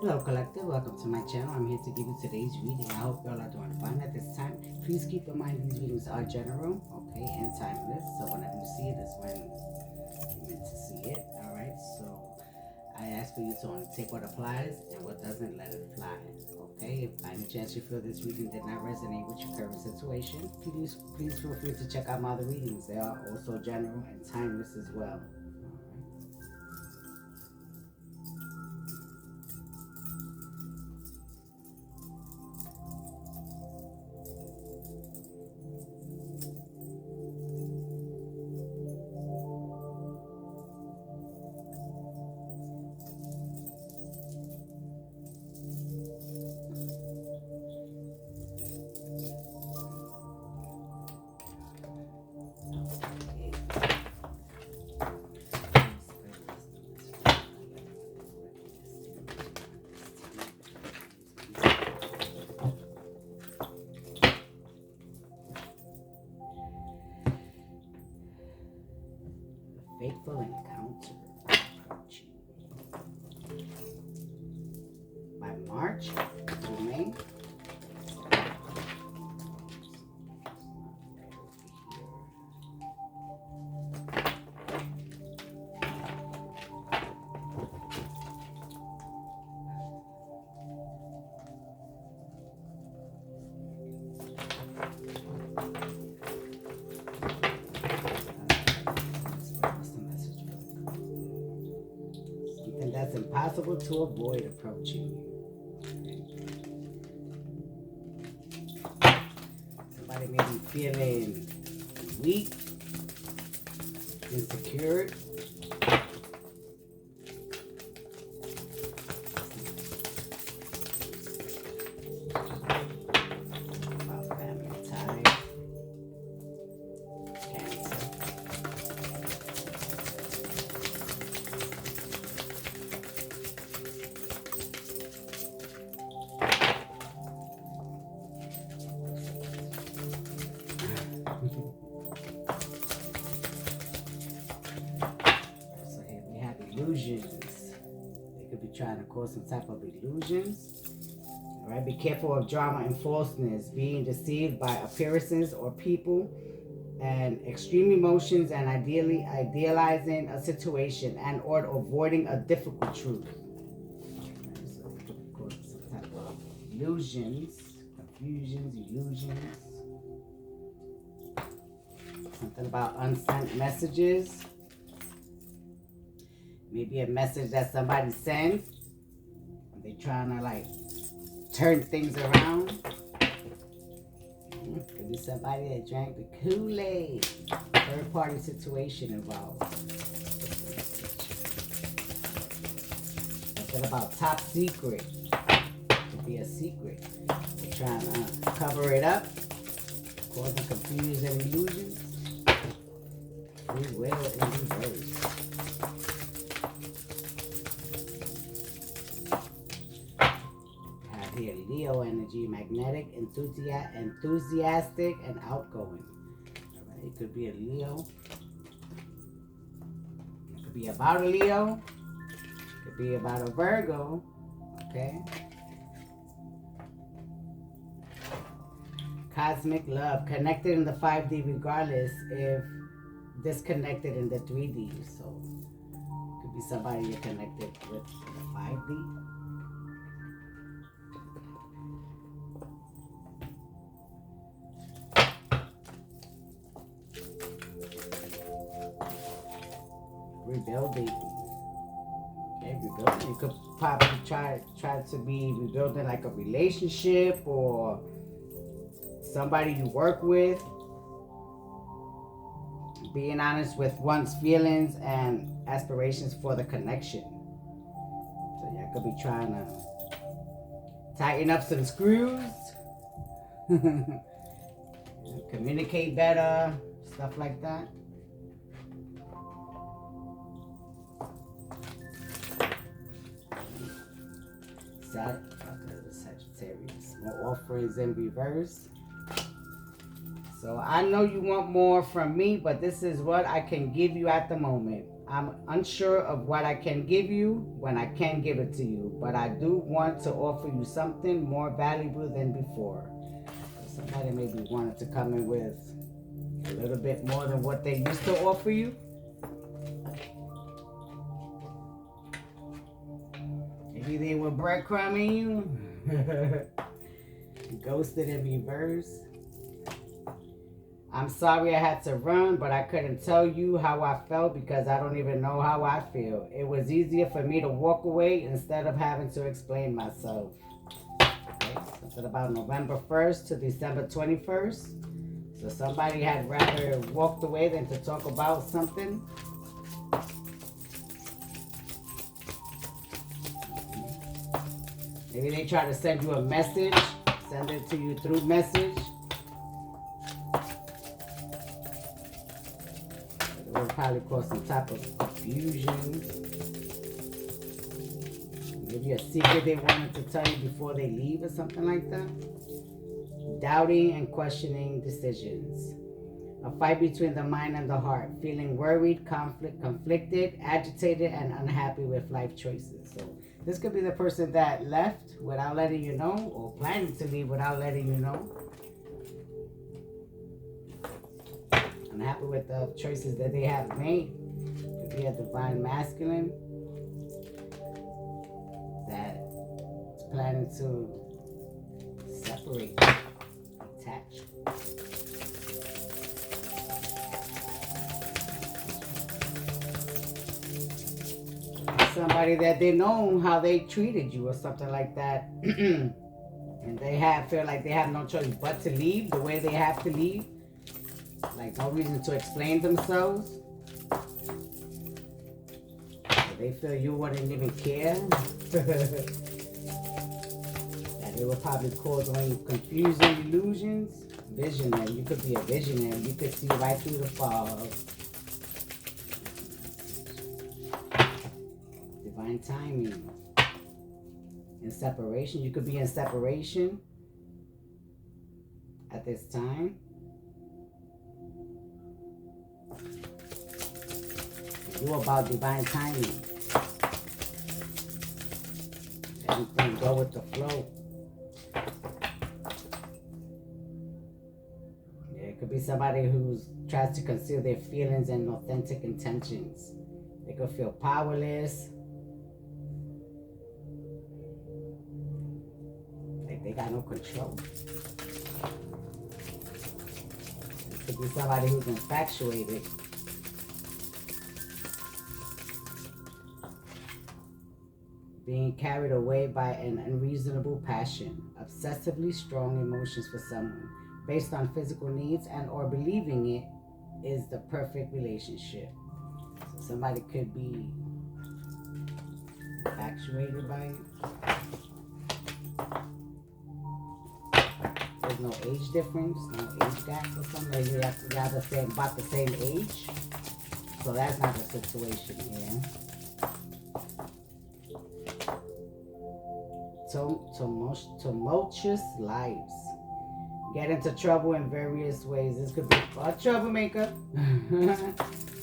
Hello Collective, welcome to my channel. I'm here to give you today's reading. I hope y'all are doing fine at this time. Please keep in mind these readings are general, okay, and timeless. So whenever you see it is when you meant to see it. Alright, so I ask for you to only take what applies and what doesn't, let it fly. Okay, if by any chance you feel this reading did not resonate with your current situation, please feel free to check out my other readings. They are also general and timeless as well. Fateful encounter approaching. By March through May. Something that's impossible to avoid approaching you. Somebody may be feeling weak, insecure. About family ties, cancer. So here we have illusions. They could be trying to cause some type of illusions. All right, be careful of drama and falseness, being deceived by appearances or people, and extreme emotions, and idealizing a situation and or avoiding a difficult truth. Right, so it could cause some type of illusions, confusions, illusions. Something about unsent messages. Maybe a message that somebody sends. They're trying to like turn things around. Could be somebody that drank the Kool-Aid. Third party situation involved. Something about top secret. Could be a secret. They're trying to cover it up. Causing confusion and illusions. Free will in reverse. Have here Leo energy, magnetic, enthusiastic, and outgoing. All right, it could be a Leo. It could be about a Leo. It could be about a Virgo. Okay. Cosmic love, connected in the 5D regardless if disconnected in the 3D. So it could be somebody you're connected with in the 5D. Rebuilding. Okay, rebuilding. You could probably try to be rebuilding like a relationship or somebody you work with. Being honest with one's feelings and aspirations for the connection. So y'all could be trying to tighten up some screws. Communicate better. Stuff like that. Sagittarius. More offerings in reverse. So I know you want more from me, but this is what I can give you at the moment. I'm unsure of what I can give you when I can give it to you, but I do want to offer you something more valuable than before. Somebody may be wanting to come in with a little bit more than what they used to offer you. Maybe they were breadcrumbing you. Ghosted in reverse. I'm sorry I had to run, but I couldn't tell you how I felt because I don't even know how I feel. It was easier for me to walk away instead of having to explain myself. Okay, something about November 1st to December 21st. So somebody had rather walked away than to talk about something. Maybe they try to send you a message, send it to you through message. It will probably cause some type of confusion. Maybe a secret they wanted to tell you before they leave or something like that. Doubting and questioning decisions. A fight between the mind and the heart. Feeling worried, conflicted, agitated, and unhappy with life choices. So this could be the person that left without letting you know, or planning to leave without letting you know. Unhappy with the choices that they have made. Could be a divine masculine that is planning to separate, detach. Somebody that they know how they treated you or something like that. And they feel like they have no choice but to leave the way they have to leave. Like no reason to explain themselves. They feel you wouldn't even care. That it will probably cause only confusing illusions. Visionary. You could be a visionary. You could see right through the fog. Divine timing. In separation. You could be in separation at this time. You about divine timing. Everything go with the flow. Yeah, it could be somebody who tries to conceal their feelings and authentic intentions. They could feel powerless. Like they got no control. It could be somebody who's infatuated. Being carried away by an unreasonable passion, obsessively strong emotions for someone, based on physical needs and or believing it is the perfect relationship. So somebody could be infatuated by it. There's no age difference, no age gap or something. Maybe you have about the same age. So that's not the situation here. Tumultuous lives. Get into trouble in various ways. This could be a troublemaker.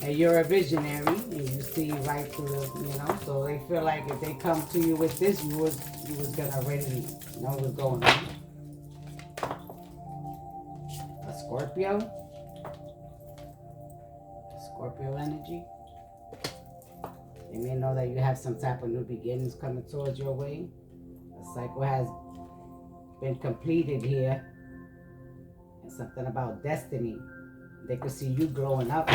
And you're a visionary and you see right through the, so they feel like if they come to you with this, you was gonna already know what's going on. A Scorpio. Scorpio energy. They may know that you have some type of new beginnings coming towards your way. A cycle has been completed here. And something about destiny. They could see you growing up.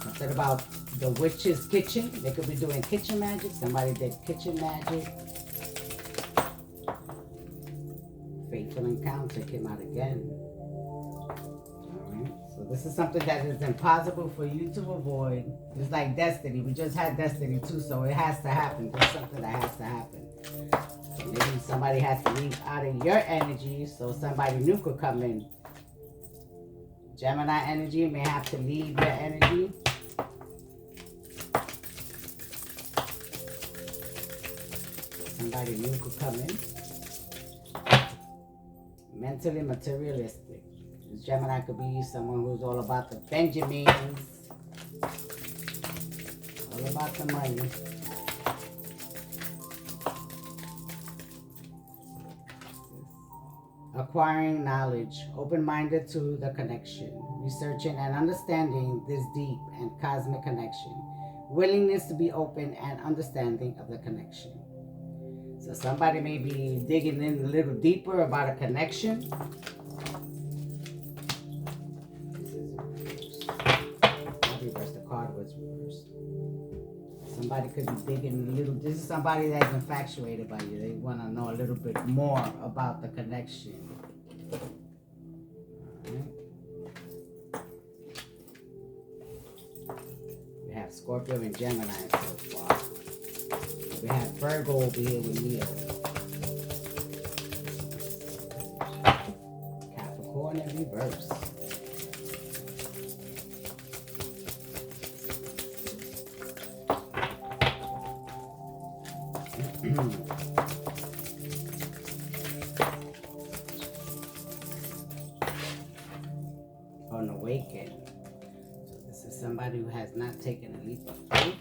Something about the witch's kitchen. They could be doing kitchen magic. Somebody did kitchen magic. Fateful encounter came out again. Alright. So this is something that is impossible for you to avoid. It's like destiny. We just had destiny too, so it has to happen. There's something that has to happen. So maybe somebody has to leave out of your energy so somebody new could come in. Gemini energy may have to leave your energy. Somebody new could come in. Mentally materialistic. This Gemini could be someone who's all about the Benjamins. all about the money. Acquiring knowledge, open-minded to the connection, researching and understanding this deep and cosmic connection, willingness to be open and understanding of the connection. So somebody may be digging in a little deeper about a connection. This is reversed. Not reversed, the card was reversed. Somebody could be digging a little. This is somebody that's infatuated by you. They want to know a little bit more about the connection. We have Scorpio and Gemini so far. We have Virgo over here with Leo. Capricorn in reverse. Unawakened. So this is somebody who has not taken a leap of faith.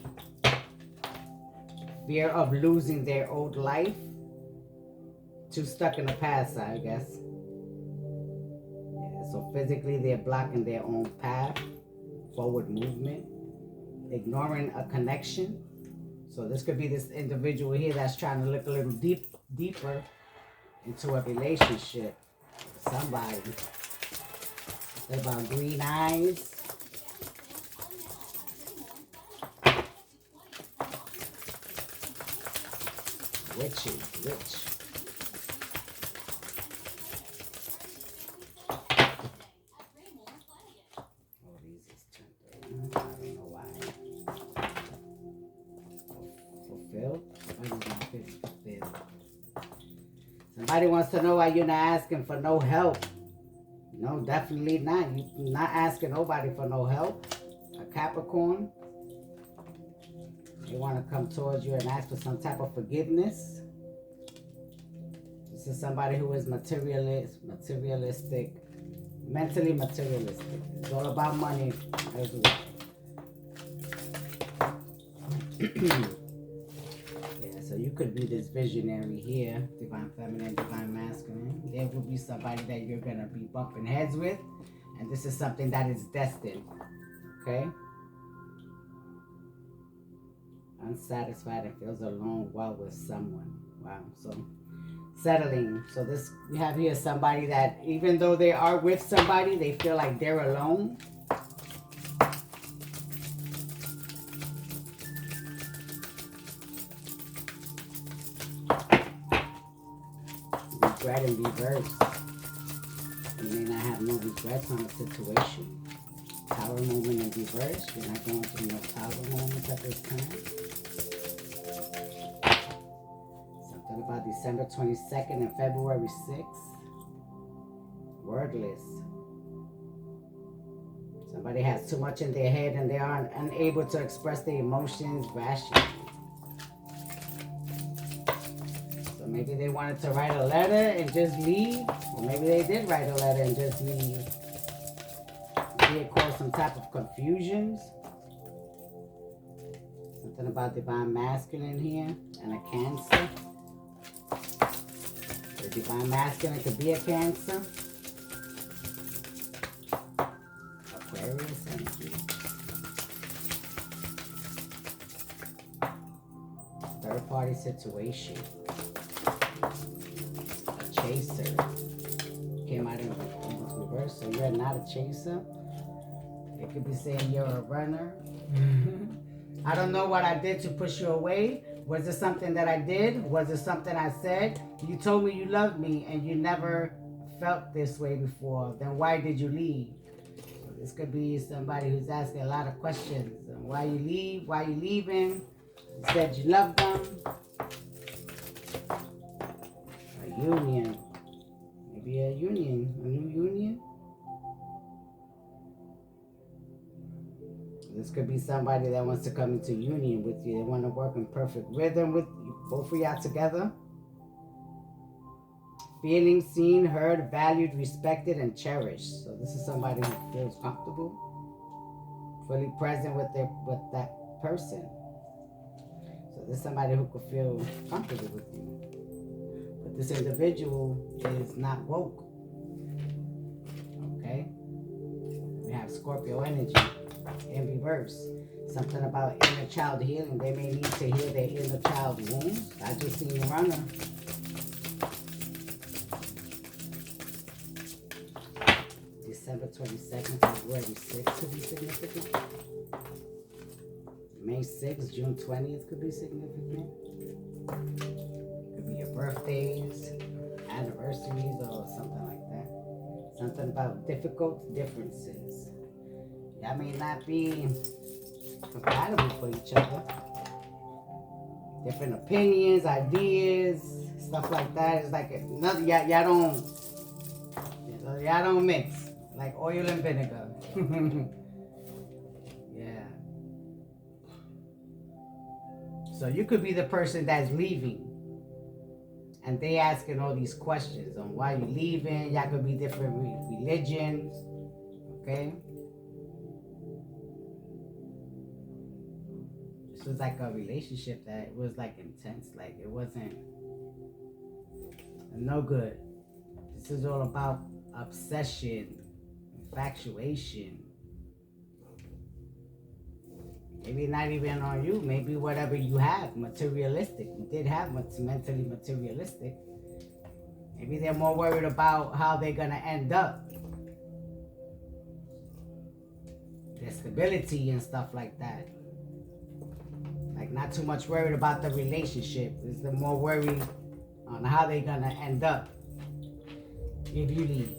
Fear of losing their old life. Too stuck in the past, I guess. Yeah, so physically they're blocking their own path, forward movement, ignoring a connection. So this could be this individual here that's trying to look a little deeper into a relationship with somebody. What about green eyes? Witches, witch. Oh, these is temporary. I don't know why. Fulfilled? Fulfilled. Somebody wants to know why you're not asking for no help. No, definitely not. You're not asking nobody for no help. A Capricorn. They want to come towards you and ask for some type of forgiveness. This is somebody who is materialistic, mentally materialistic. It's all about money as well. Yeah, so you could be this visionary here, divine feminine, divine masculine. There will be somebody that you're going to be bumping heads with, and this is something that is destined. Okay? Unsatisfied and feels alone while with someone. Wow. So settling. So this we have here somebody that even though they are with somebody, they feel like they're alone. Regret in reverse. You may not have no regrets on the situation. Tower moment in reverse. You're not going through no tower moments at this time. Something about December 22nd and February 6th. Wordless. Somebody has too much in their head and they are unable to express their emotions rationally. So maybe they wanted to write a letter and just leave. Or maybe they did write a letter and just leave. It caused some type of confusions. Something about divine masculine here and a Cancer. The divine masculine could be a Cancer. Aquarius energy. Third party situation. A chaser. Came out in reverse, so you're not a chaser. It could be saying you're a runner. I don't know what I did to push you away. Was it something that I did? Was it something I said? You told me you loved me and you never felt this way before. Then why did you leave? So this could be somebody who's asking a lot of questions. Why you leave? Why you leaving? You said you loved them. A union. Maybe a union. A new union. This could be somebody that wants to come into union with you. They want to work in perfect rhythm with you, both of y'all together. Feeling seen, heard, valued, respected, and cherished. So this is somebody who feels comfortable, fully present with that person. this is somebody who could feel comfortable with you. But this individual is not woke. Okay? We have Scorpio energy in reverse. Something about inner child healing. They may need to heal their inner child wounds. I just seen the runner. December 22nd, February 6th could be significant. May 6th, June 20th could be significant. Could be your birthdays, anniversaries, or something like that. Something about difficult differences. Y'all may not be compatible for each other. Different opinions, ideas, stuff like that. It's like another, y'all don't mix. Like oil and vinegar. Yeah. So you could be the person that's leaving. And they asking all these questions on why you leaving. Y'all could be different religions. Okay? This was like a relationship that it was like intense. Like it wasn't no good. This is all about obsession, infatuation. Maybe not even on you. Maybe whatever you have, materialistic. You did have mentally materialistic. Maybe they're more worried about how they're going to end up. Their stability and stuff like that. Like not too much worried about the relationship. Is the more worried on how they're going to end up if you leave.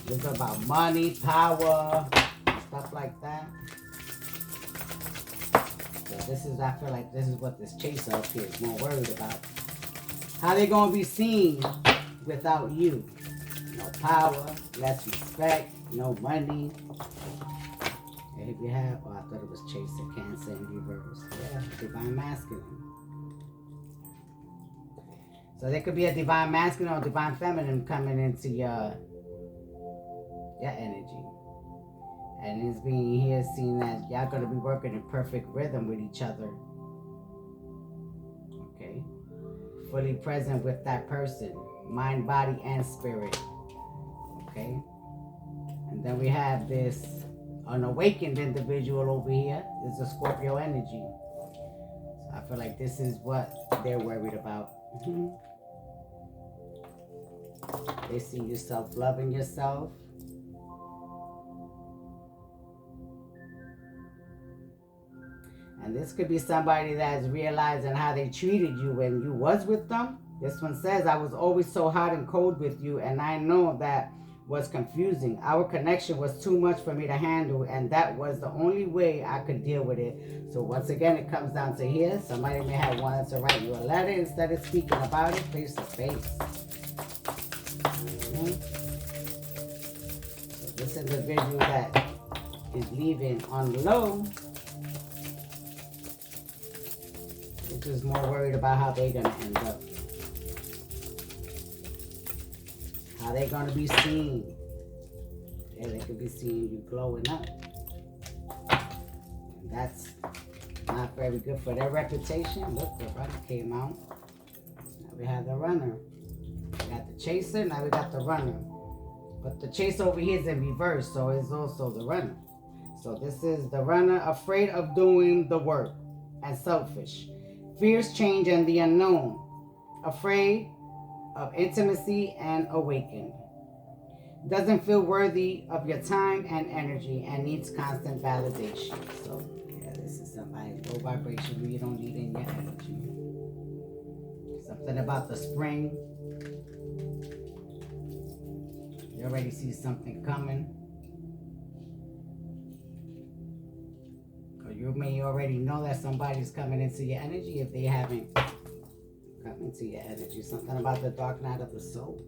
It's about money, power, stuff like that. So this is, I feel like this is what this chaser up here is more worried about. How they gonna be seen without you? No power, less respect, no money. And if you have, oh, I thought it was chaser, Cancer in reverse. Yeah, divine masculine. So there could be a divine masculine or divine feminine coming into your energy. And it's being here seen that y'all gonna be working in perfect rhythm with each other. Okay? Fully present with that person. Mind, body, and spirit. Okay? And then we have this unawakened individual over here. This is a Scorpio energy. So I feel like this is what they're worried about. They see yourself loving yourself. And this could be somebody that's realizing how they treated you when you was with them. This one says, I was always so hot and cold with you, and I know that was confusing. Our connection was too much for me to handle, and that was the only way I could deal with it. So once again, it comes down to here. Somebody may have wanted to write you a letter instead of speaking about it face to face. So this individual that is leaving on the low is more worried about how they're going to end up. How they're going to be seen. Yeah, they could be seeing you glowing up. And that's not very good for their reputation. Look, the runner came out. Now we have the runner. We got the chaser, now we got the runner. But the chaser over here is in reverse, so it's also the runner. So this is the runner, afraid of doing the work and selfish. Fears change and the unknown. Afraid of intimacy and awakened. Doesn't feel worthy of your time and energy and needs constant validation. So, yeah, this is somebody's low vibration you don't need in your energy. Something about the spring. You already see something coming. You may already know that somebody's coming into your energy if they haven't come into your energy. Something about the dark night of the soul.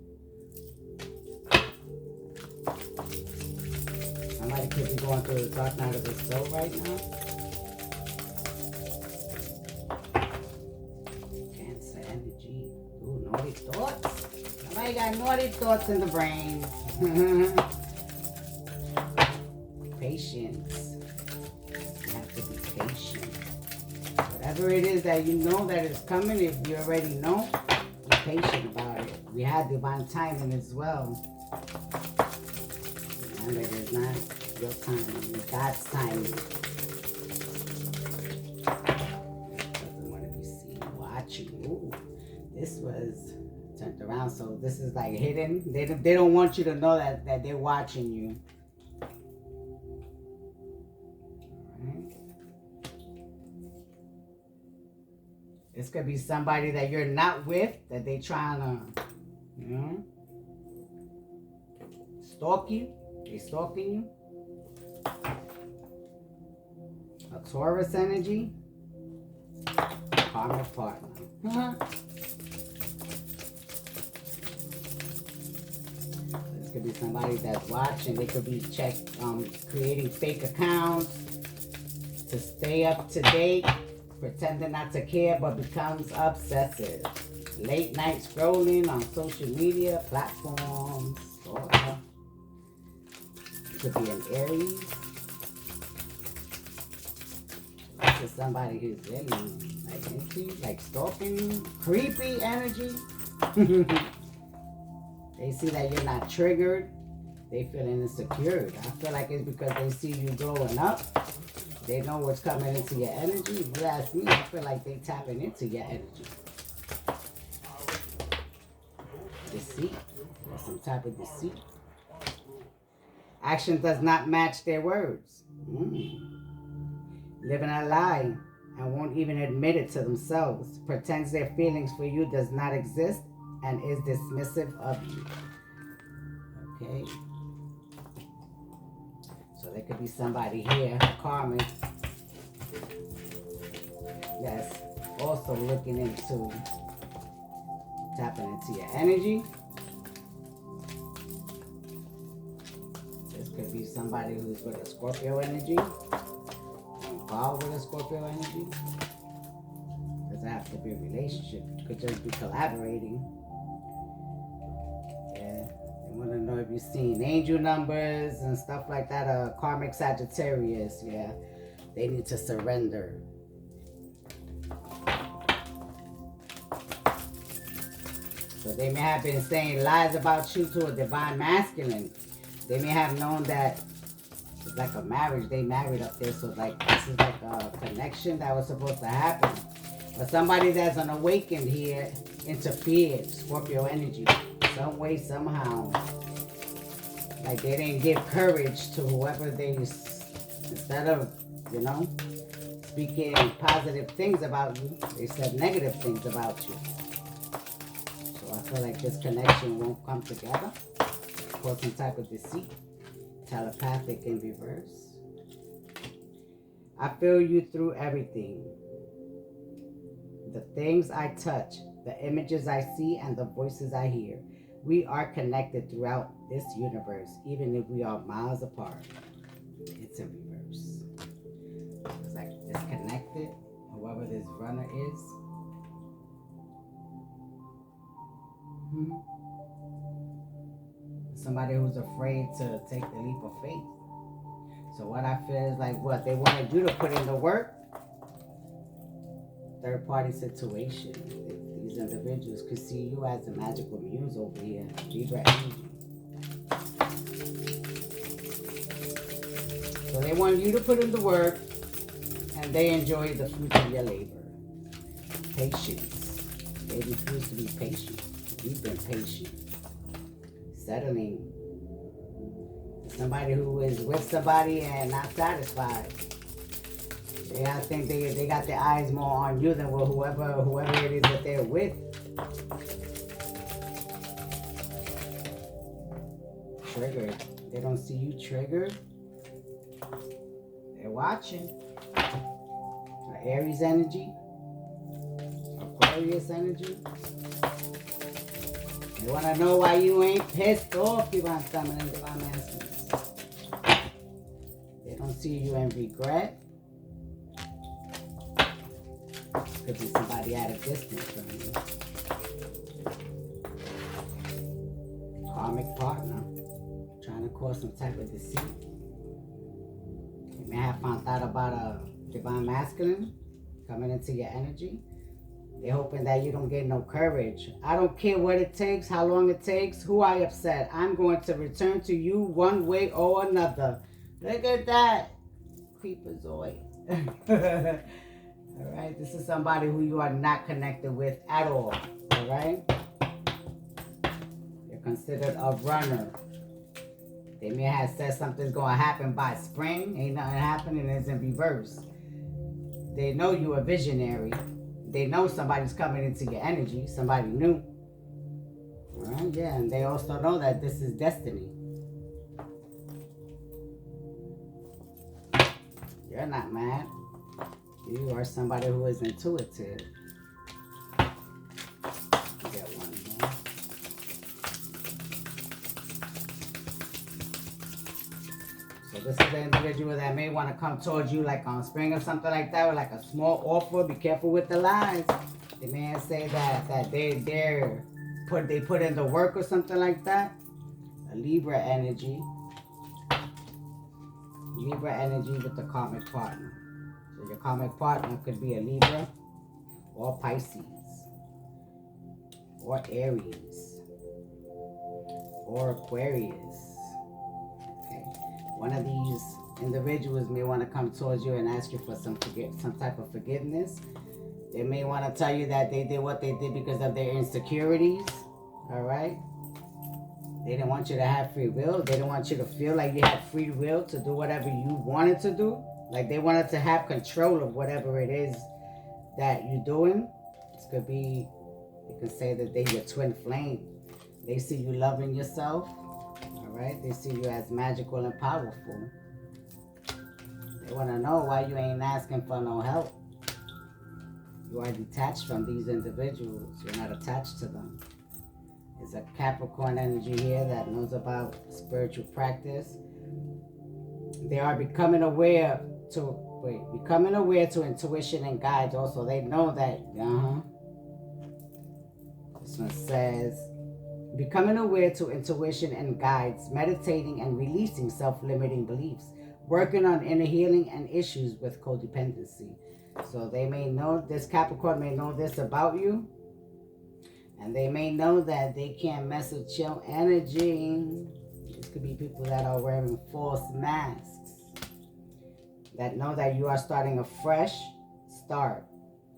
Somebody could be going through the dark night of the soul right now. energy. Ooh, naughty thoughts. Somebody got naughty thoughts in the brain. Patience. You have to be patient. Whatever it is that you know that is coming, if you already know, be patient about it. We had divine timing as well. Remember, it is not your timing, it's God's timing. Doesn't want to be seen watching. Ooh, this was turned around, so this is like hidden. They don't want you to know that they're watching you. Alright. This could be somebody that you're not with, that they trying to, you know, stalk you. They stalking you. A Taurus energy. Karmic partner. This could be somebody that's watching. They could be creating fake accounts to stay up to date, pretending not to care, but becomes obsessive. Late night scrolling on social media platforms. Could be an Aries. This is somebody who's really like into you, like stalking you. Creepy energy. They see that you're not triggered. They feeling insecure. I feel like it's because they see you growing up. They know what's coming into your energy. If you ask me, I feel like they tapping into your energy. Deceit. Or some type of deceit. Action does not match their words. Living a lie and won't even admit it to themselves. Pretends their feelings for you does not exist and is dismissive of you. Okay. So there could be somebody here, karmic, that's also looking into tapping into your energy. This could be somebody who's with a Scorpio energy, involved with a Scorpio energy. Doesn't have to be a relationship. It could just be collaborating. Yeah. They want to know if you've seen angel numbers and stuff like that. Karmic Sagittarius. Yeah. They need to surrender. So they may have been saying lies about you to a divine masculine. They may have known that it's like a marriage. They married up there. So like this is like a connection that was supposed to happen. But somebody that's unawakened here interfered. Scorpio energy. Some way, somehow. Like they didn't give courage to whoever they, instead of, you know, speaking positive things about you, they said negative things about you. So I feel like this connection won't come together. Cause some type of deceit. Telepathic in reverse. I feel you through everything. The things I touch, the images I see, and the voices I hear. We are connected throughout this universe, even if we are miles apart. It's in reverse. It's like disconnected, whoever this runner is. Somebody who's afraid to take the leap of faith. So what I feel is like what? They wanted you to put in the work. Third party situation. These individuals could see you as a magical muse over here. Libra energy. So they want you to put in the work and they enjoy the fruit of your labor. Patience. They refuse to be patient. You've been patient. Settling. Somebody who is with somebody and not satisfied. Yeah, I think they got their eyes more on you than whoever it is that they're with. Triggered. They don't see you triggered. They're watching. Aries energy. Aquarius energy. They want to know why you ain't pissed off, Divine Feminine and Divine Masculine. They don't see you in regret. Could be somebody at a distance from you. karmic partner trying to cause some type of deceit. You may have found out about a divine masculine coming into your energy. They're hoping that you don't get no courage. I don't care what it takes, how long it takes, who I upset. I'm going to return to you one way or another. Look at that. Creepazoid. All right. This is somebody who you are not connected with at all. All right. You're considered a runner. They may have said something's going to happen by spring. Ain't nothing happening. It's in reverse. They know you're a visionary. They know somebody's coming into your energy. Somebody new. All right. Yeah. And they also know that this is destiny. You're not mad. You are somebody who is intuitive. Get one more. So this is the individual that may want to come towards you like on spring or something like that, with like a small offer. Be careful with the lies. They may say that they put in the work or something like that. A Libra energy. Libra energy with the karmic partner. So your karmic partner could be a Libra or Pisces or Aries or Aquarius. Okay. One of these individuals may want to come towards you and ask you for some type of forgiveness. They may want to tell you that they did what they did because of their insecurities. All right. They didn't want you to have free will. They didn't want you to feel like you had free will to do whatever you wanted to do. Like they wanted to have control of whatever it is that you're doing. This could be, you can say that they're your twin flame. They see you loving yourself. All right. They see you as magical and powerful. They want to know why you ain't asking for no help. You are detached from these individuals. You're not attached to them. There's a Capricorn energy here that knows about spiritual practice. They are becoming aware to intuition and guides also. They know that, This one says, becoming aware to intuition and guides, meditating and releasing self-limiting beliefs, working on inner healing and issues with codependency. So they may know, this Capricorn may know this about you. And they may know that they can't mess with your energy. This could be people that are wearing false masks. That know that you are starting a fresh start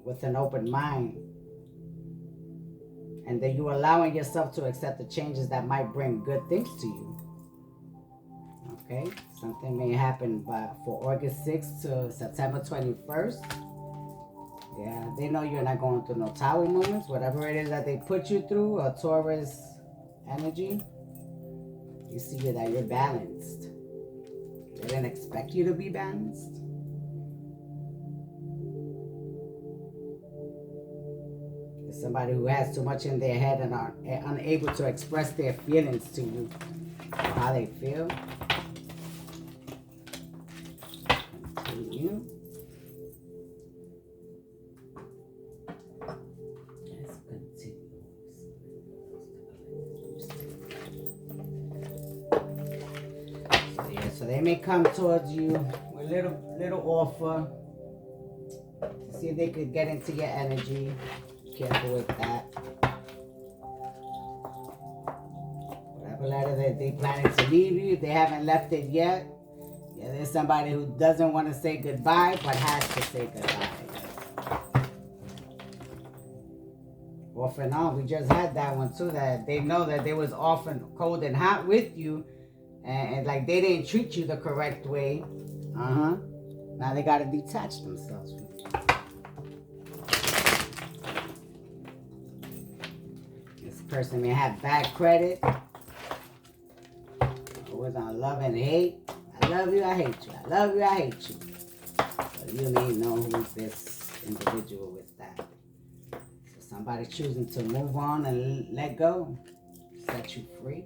with an open mind. And that you are allowing yourself to accept the changes that might bring good things to you. Okay? Something may happen for August 6th to September 21st. Yeah, they know you're not going through no tower moments. Whatever it is that they put you through, a Taurus energy, you see that you're balanced. They didn't expect you to be balanced. It's somebody who has too much in their head and are unable to express their feelings to you, or how they feel. Continue. So they may come towards you with a little offer to see if they could get into your energy. Be careful with that. Whatever letter that they planning to leave you, if they haven't left it yet, yeah, there's somebody who doesn't want to say goodbye but has to say goodbye. Off and on, we just had that one too, that they know that they was often cold and hot with you. And like they didn't treat you the correct way. Now they got to detach themselves from you. This person may have bad credit. Always on love and hate. I love you, I hate you. I love you, I hate you. So you may know who's this individual with that. So somebody choosing to move on and let go. Set you free.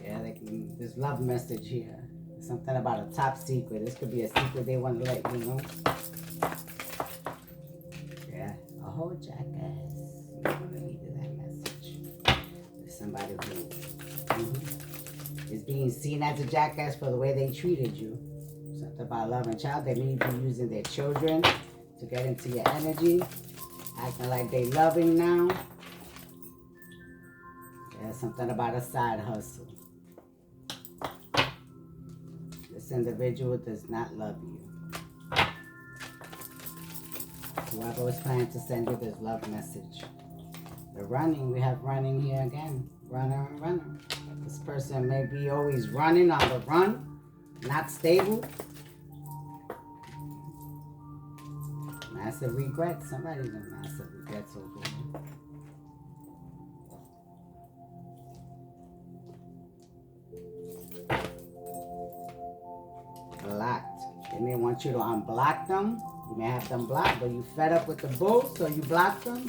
Yeah, this love message here. Something about a top secret. This could be a secret they want to let you know. Yeah, a whole jackass. You want to leave that message. somebody who is being seen as a jackass for the way they treated you. Something about love and child. They may be using their children to get into your energy, acting like they loving now. There's something about a side hustle. This individual does not love you. Whoever was planning to send you this love message. The running, we have running here again. Runner and runner. This person may be always running on the run, not stable. Massive regrets. Somebody's in massive regrets over here. Blocked. They may want you to unblock them. You may have them blocked, but you fed up with the bull, so you block them.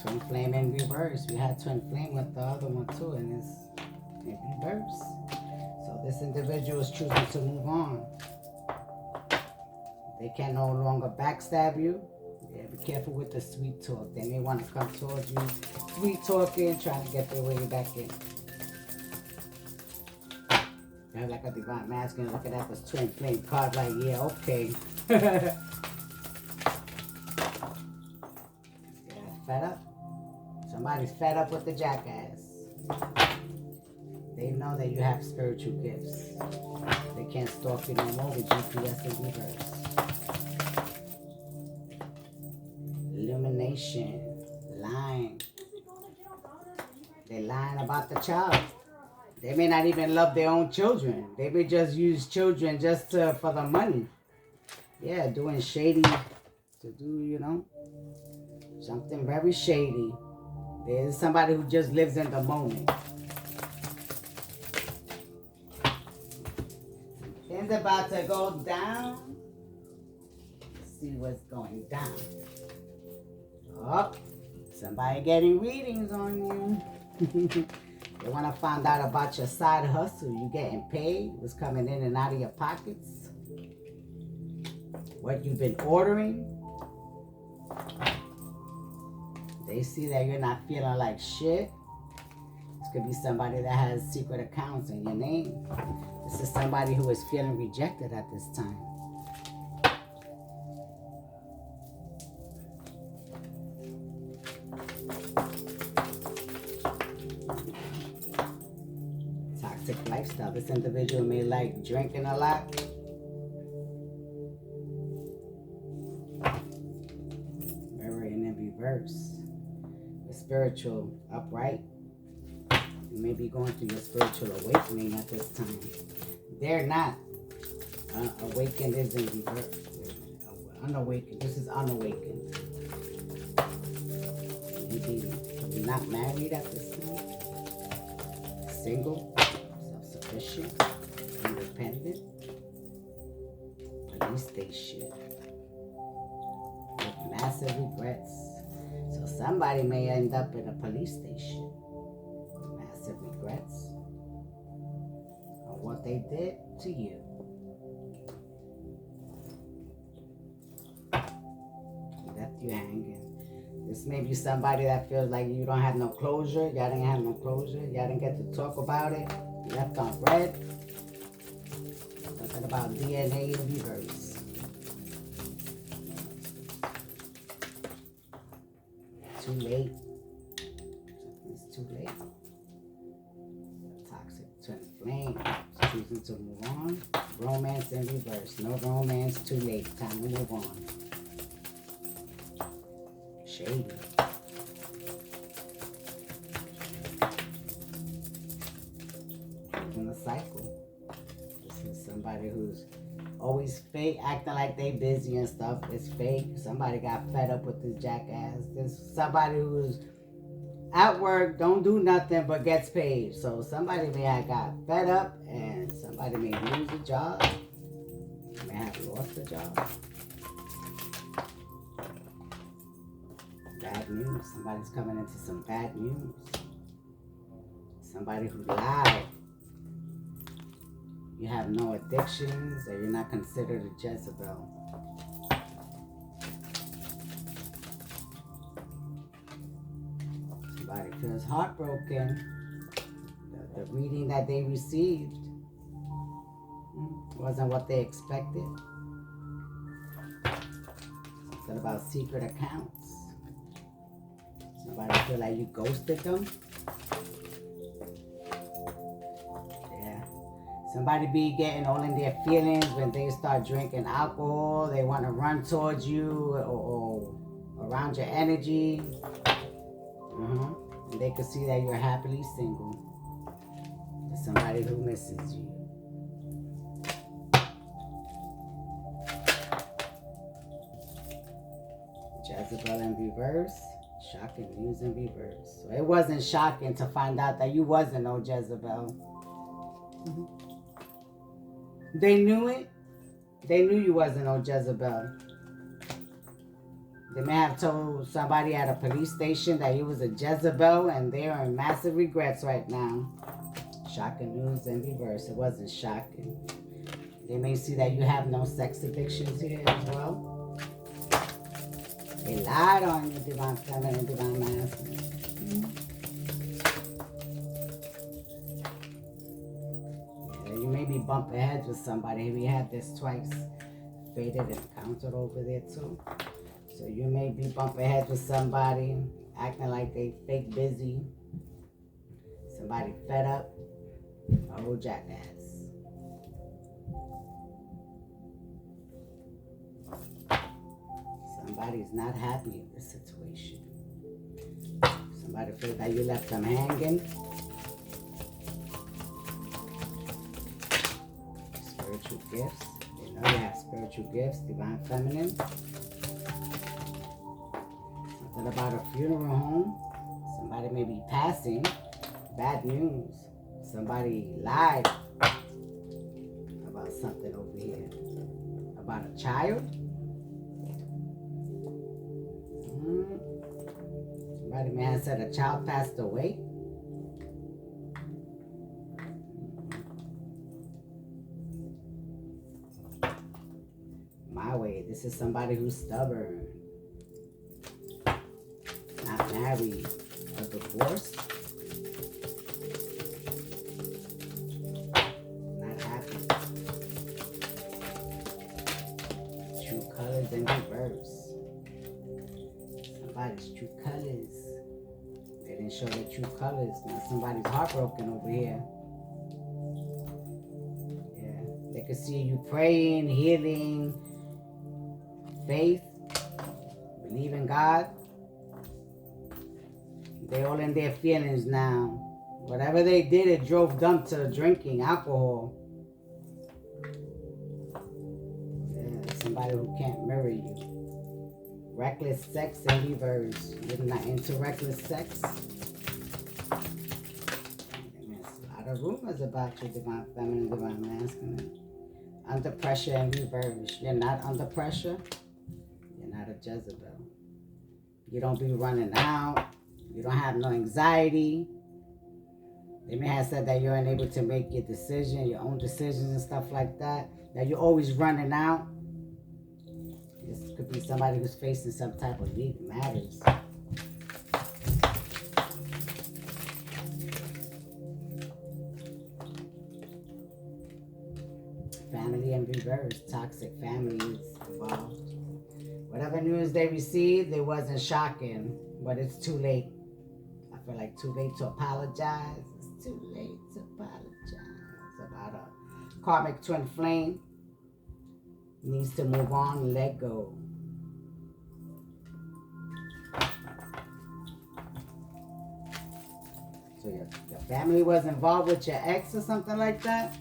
Twin flame in reverse. We had twin flame with the other one too, and it's in reverse. So this individual is choosing to move on. They can no longer backstab you. Yeah, be careful with the sweet talk. They may want to come towards you, sweet talking, trying to get their way back in. You have like a divine masculine. Look at that, this twin flame card. Like, yeah, okay. Yeah, fed up. Somebody's fed up with the jackass. They know that you have spiritual gifts. They can't stalk you no more with GPS in reverse. Illumination. Lying. They're lying about the child. They may not even love their own children. They may just use children just for the money. Yeah, doing shady to do, you know, something very shady. There's somebody who just lives in the moment. Things about to go down. Let's see what's going down. Oh, somebody getting readings on you. They want to find out about your side hustle. You getting paid? What's coming in and out of your pockets? What you've been ordering? They see that you're not feeling like shit. This could be somebody that has secret accounts in your name. This is somebody who is feeling rejected at this time. Toxic lifestyle. This individual may like drinking a lot. Mirroring in reverse. Spiritual upright. You may be going through your spiritual awakening at this time. They're not. Awakened is in reverse. Unawakened. This is unawakened. Maybe you're not married at this time. Single. Self-sufficient. Independent. Police station. With massive regrets. So somebody may end up in a police station with massive regrets on what they did to you. Left you hanging. This may be somebody that feels like you don't have no closure. Y'all didn't have no closure. Y'all didn't get to talk about it. You left on red. Something about DNA in reverse. Too late. It's too late. Toxic twin flame. Choosing to move on. Romance in reverse. No romance. Too late. Time to move on. Shady. In the cycle. This is somebody who's always fake, acting like they busy and stuff. It's fake. Somebody got fed up with this jackass. There's somebody who's at work, don't do nothing but gets paid. So somebody may have got fed up and somebody may lose a job. May have lost a job. Bad news. Somebody's coming into some bad news. Somebody who lied. You have no addictions, or you're not considered a Jezebel. feels heartbroken. The reading that they received wasn't what they expected. Something about secret accounts. Somebody feel like you ghosted them. Yeah. Somebody be getting all in their feelings when they start drinking alcohol. They want to run towards you or around your energy. And they can see that you're happily single. There's somebody who misses you. Jezebel in reverse. Shocking news in reverse. So it wasn't shocking to find out that you wasn't no Jezebel. They knew it. They knew you wasn't no Jezebel. They may have told somebody at a police station that you was a Jezebel, and they are in massive regrets right now. Shocking news in reverse. It wasn't shocking. They may see that you have no sex addictions here as well. They lied on you, divine feminine, divine masculine. Yeah, you may be bumping heads with somebody. We had this twice. Faded encountered over there too. So you may be bumping heads with somebody, acting like they fake busy. Somebody fed up. A whole jackass. Somebody's not happy in this situation. Somebody feels that you left them hanging. Spiritual gifts. They know you have spiritual gifts, divine feminine. Something about a funeral home. Somebody may be passing. Bad news. Somebody lied about something over here. About a child. Somebody may have said a child passed away. My way. This is somebody who's stubborn. Not married or divorced. Not happy. True colors in reverse. Somebody's true colors. They didn't show their true colors. Now somebody's heartbroken over here. Yeah. They could see you praying, healing, faith, believe in God. They're all in their feelings now. Whatever they did, it drove them to drinking alcohol. Yeah, somebody who can't mirror you. Reckless sex in reverse. You're not into reckless sex. There's a lot of rumors about you, divine feminine, divine masculine. Under pressure in reverse. You're not under pressure. You're not a Jezebel. You don't be running out. You don't have no anxiety. They may have said that you're unable to make your decision, your own decisions and stuff like that. That you're always running out. This could be somebody who's facing some type of legal matters. Family in reverse. Toxic families involved. Whatever news they received, it wasn't shocking, but it's too late. I feel like too late to apologize. It's too late to apologize. About a karmic twin flame. Needs to move on and let go. So your family was involved with your ex or something like that?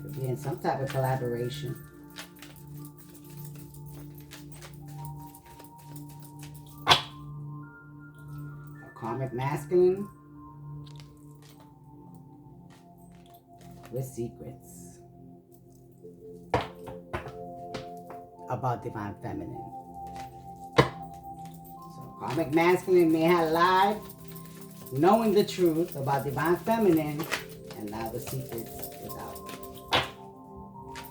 Could be in some type of collaboration. A karmic masculine with secrets. About divine feminine. So karmic masculine may have lied, knowing the truth about divine feminine, and now the secrets is out.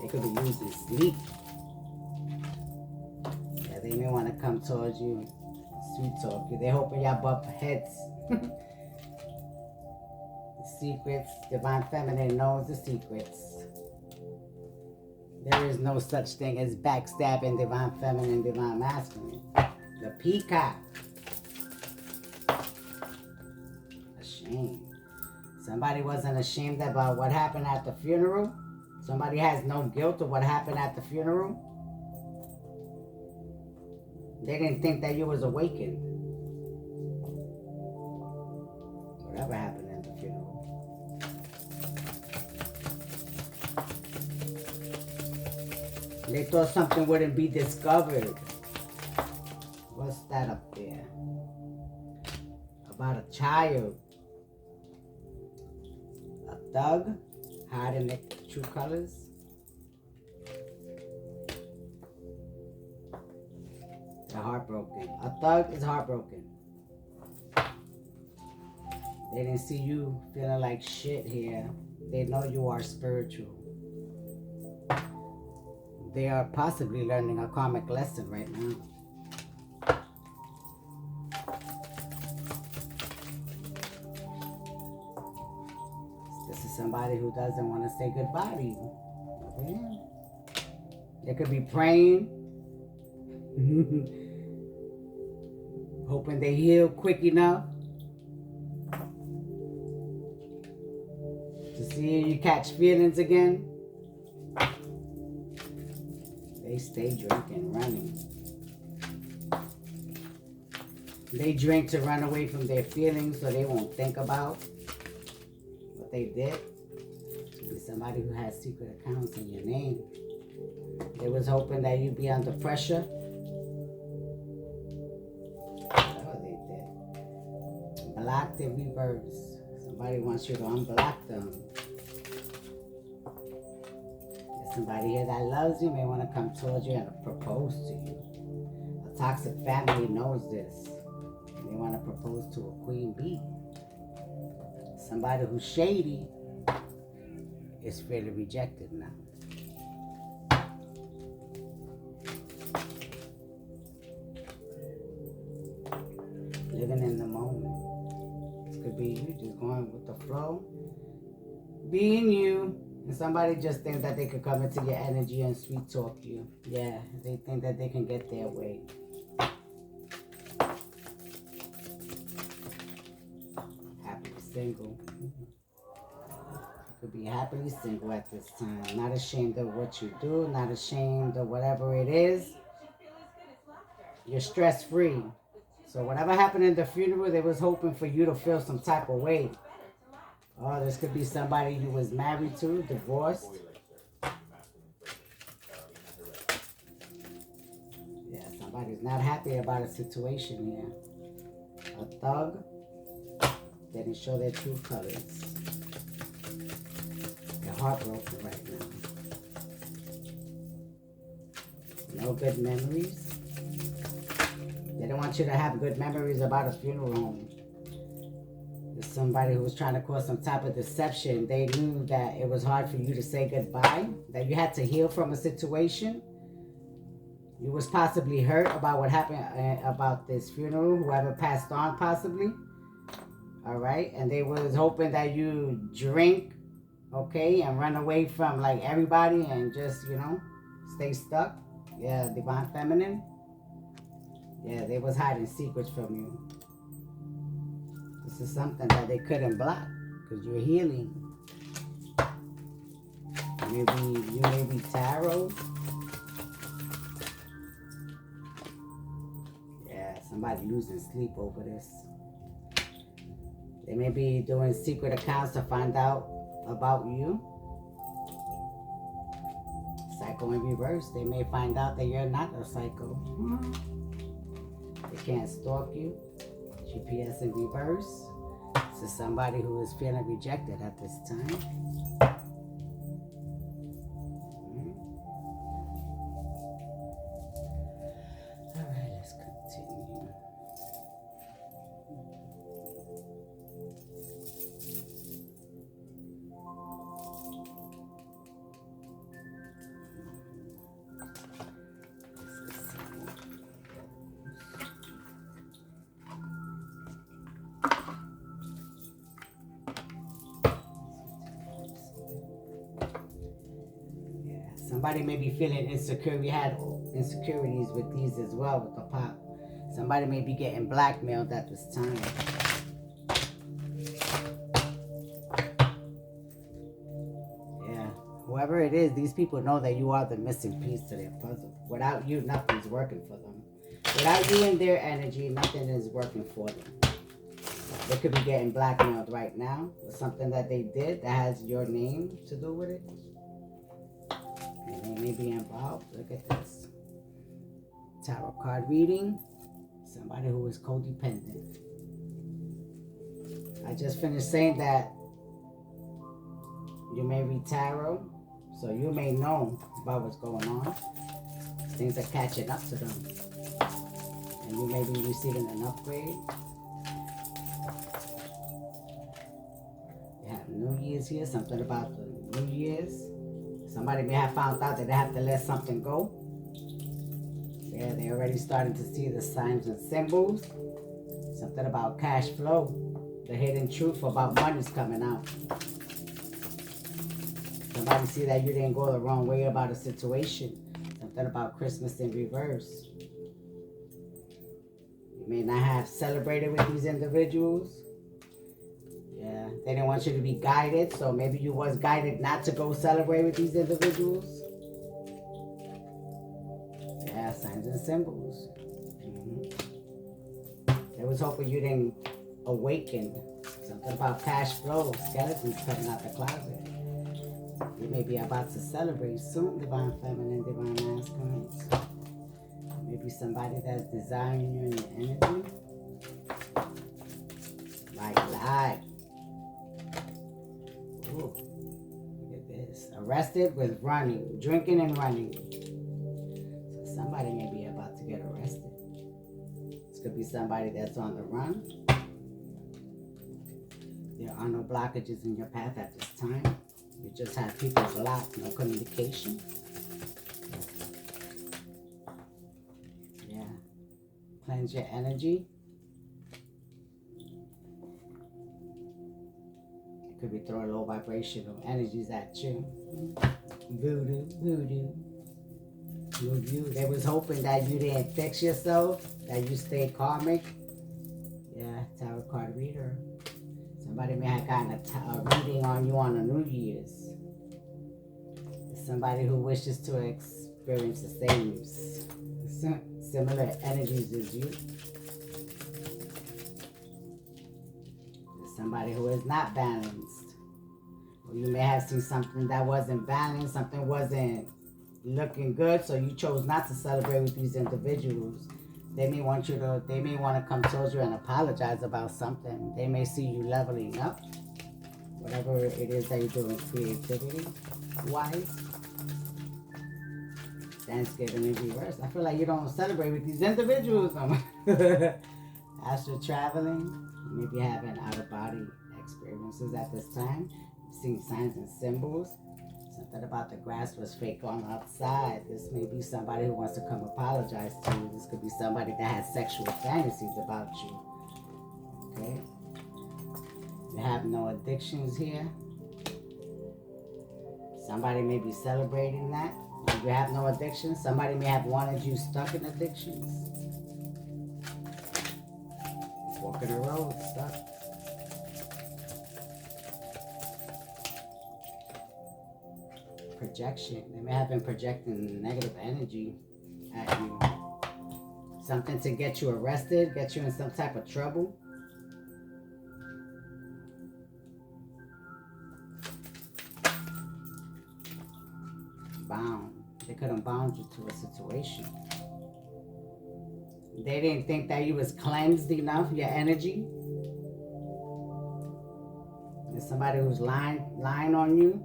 They could be using sleep. Yeah, they may want to come towards you, sweet talk you. They're hoping y'all bump heads The secrets, divine feminine knows the secrets. There is no such thing as backstabbing divine feminine, divine masculine. The peacock. Ashamed. Somebody wasn't ashamed about what happened at the funeral. Somebody has no guilt of what happened at the funeral. They didn't think that you was awakened. Whatever happened at the funeral. They thought something wouldn't be discovered. What's that up there? About a child. A thug hiding their true colors. They're heartbroken. A thug is heartbroken. They didn't see you feeling like shit here. They know you are spiritual. They are possibly learning a karmic lesson right now. This is somebody who doesn't want to say goodbye to you. Yeah. They could be praying, hoping they heal quick enough to see you catch feelings again. They stay drinking, running. They drink to run away from their feelings so they won't think about what they did. Could be somebody who has secret accounts in your name. They was hoping that you'd be under pressure. Whatever they did. Blocked in reverse. Somebody wants you to unblock them. Somebody here that loves you may want to come towards you and propose to you. A toxic family knows this. They want to propose to a queen bee. Somebody who's shady is feeling rejected now. Living in the moment. This could be you just going with the flow. Being you. And somebody just thinks that they could come into your energy and sweet talk you. Yeah, they think that they can get their way. Happily single. You could be happily single at this time. Not ashamed of what you do. Not ashamed of whatever it is. You're stress-free. So whatever happened in the funeral, they was hoping for you to feel some type of way. Oh, this could be somebody you was married to, divorced. Yeah, somebody's not happy about a situation here. A thug. They didn't show their true colors. They're heartbroken right now. No good memories. They don't want you to have good memories about a funeral home. Somebody who was trying to cause some type of deception. They knew that it was hard for you to say goodbye, that you had to heal from a situation. You was possibly hurt about what happened about this funeral, whoever passed on possibly. All right, and they was hoping that you drink, okay, and run away from like everybody and just, you know, stay stuck. Yeah, divine feminine. Yeah, they was hiding secrets from you. This is something that they couldn't block because you're healing. Maybe you may be tarot. Yeah, somebody losing sleep over this. They may be doing secret accounts to find out about you. Psycho in reverse. They may find out that you're not a psycho. They can't stalk you. GPS in reverse. This is somebody who is feeling rejected at this time. All right, let's continue. Somebody may be feeling insecure. We had insecurities with these as well, with the pop. Somebody may be getting blackmailed at this time. Yeah. Whoever it is, these people know that you are the missing piece to their puzzle. Without you, nothing's working for them. Without you and their energy, nothing is working for them. They could be getting blackmailed right now with something that they did that has your name to do with it. And they may be involved. Look at this. Tarot card reading. Somebody who is codependent. I just finished saying that you may read tarot, so you may know about what's going on. Things are catching up to them. And you may be receiving an upgrade. You have New Year's here, something about the New Year's. Somebody may have found out that they have to let something go. Yeah, they're already starting to see the signs and symbols. Something about cash flow. The hidden truth about money's coming out. Somebody see that you didn't go the wrong way about a situation. Something about Christmas in reverse. You may not have celebrated with these individuals. Yeah, they didn't want you to be guided, so maybe you was guided not to go celebrate with these individuals. Yeah, signs and symbols. They was hoping you didn't awaken. Something about cash flow, skeletons coming out the closet. You may be about to celebrate soon, divine feminine, divine masculine. Maybe somebody that's desiring you in your energy. Like. Ooh, look at this. Arrested with running, drinking and running. So somebody may be about to get arrested. This could be somebody that's on the run. There are no blockages in your path at this time. You just have people blocked, no communication. Yeah. Cleanse your energy. It could be throwing low vibrational energies at you. Voodoo, voodoo, voodoo. They was hoping that you didn't fix yourself, that you stayed karmic. Yeah, tarot card reader. Somebody may have gotten a reading on you on a New Year's. Somebody who wishes to experience the same similar energies as you. Somebody who is not balanced. Or you may have seen something that wasn't balanced, something wasn't looking good, so you chose not to celebrate with these individuals. They may want to come towards you and apologize about something. They may see you leveling up. Whatever it is that you're doing creativity wise. Thanksgiving in reverse. I feel like you don't celebrate with these individuals. Astral traveling. You may be having out-of-body experiences at this time. Seeing signs and symbols. Something about the grass was fake on the outside. This may be somebody who wants to come apologize to you. This could be somebody that has sexual fantasies about you. Okay? You have no addictions here. Somebody may be celebrating that. If you have no addictions, somebody may have wanted you stuck in addictions. Walking the road, stuck. Projection. They may have been projecting negative energy at you. Something to get you arrested, get you in some type of trouble. Bound. They could have bound you to a situation. They didn't think that you was cleansed enough, your energy. There's somebody who's lying on you,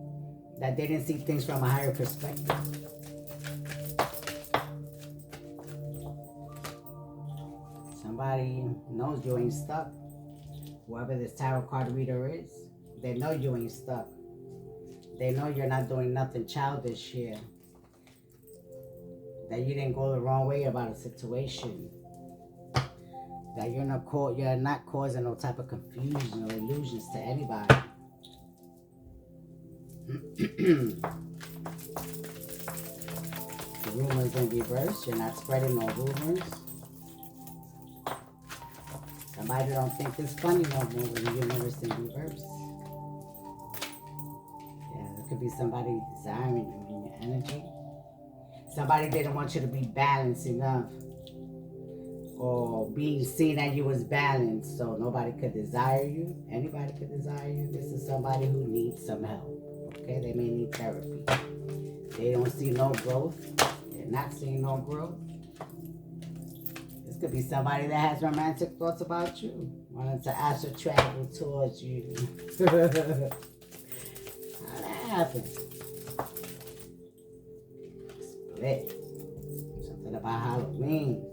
that they didn't see things from a higher perspective. Somebody knows you ain't stuck. Whoever this tarot card reader is, they know you ain't stuck. They know you're not doing nothing childish here. That you didn't go the wrong way about a situation. That you're not causing no type of confusion or illusions to anybody. rumors in reverse. You're not spreading no rumors. Somebody don't think it's funny no more when the universe in reverse. Yeah, there could be somebody desiring you in your energy. Somebody didn't want you to be balanced enough, or being seen that you was balanced, so nobody could desire you. Anybody could desire you. This is somebody who needs some help. Okay, they may need therapy. They don't see no growth. They're not seeing no growth. This could be somebody that has romantic thoughts about you, wanting to astral travel towards you. How that happen? Split. Something about Halloween.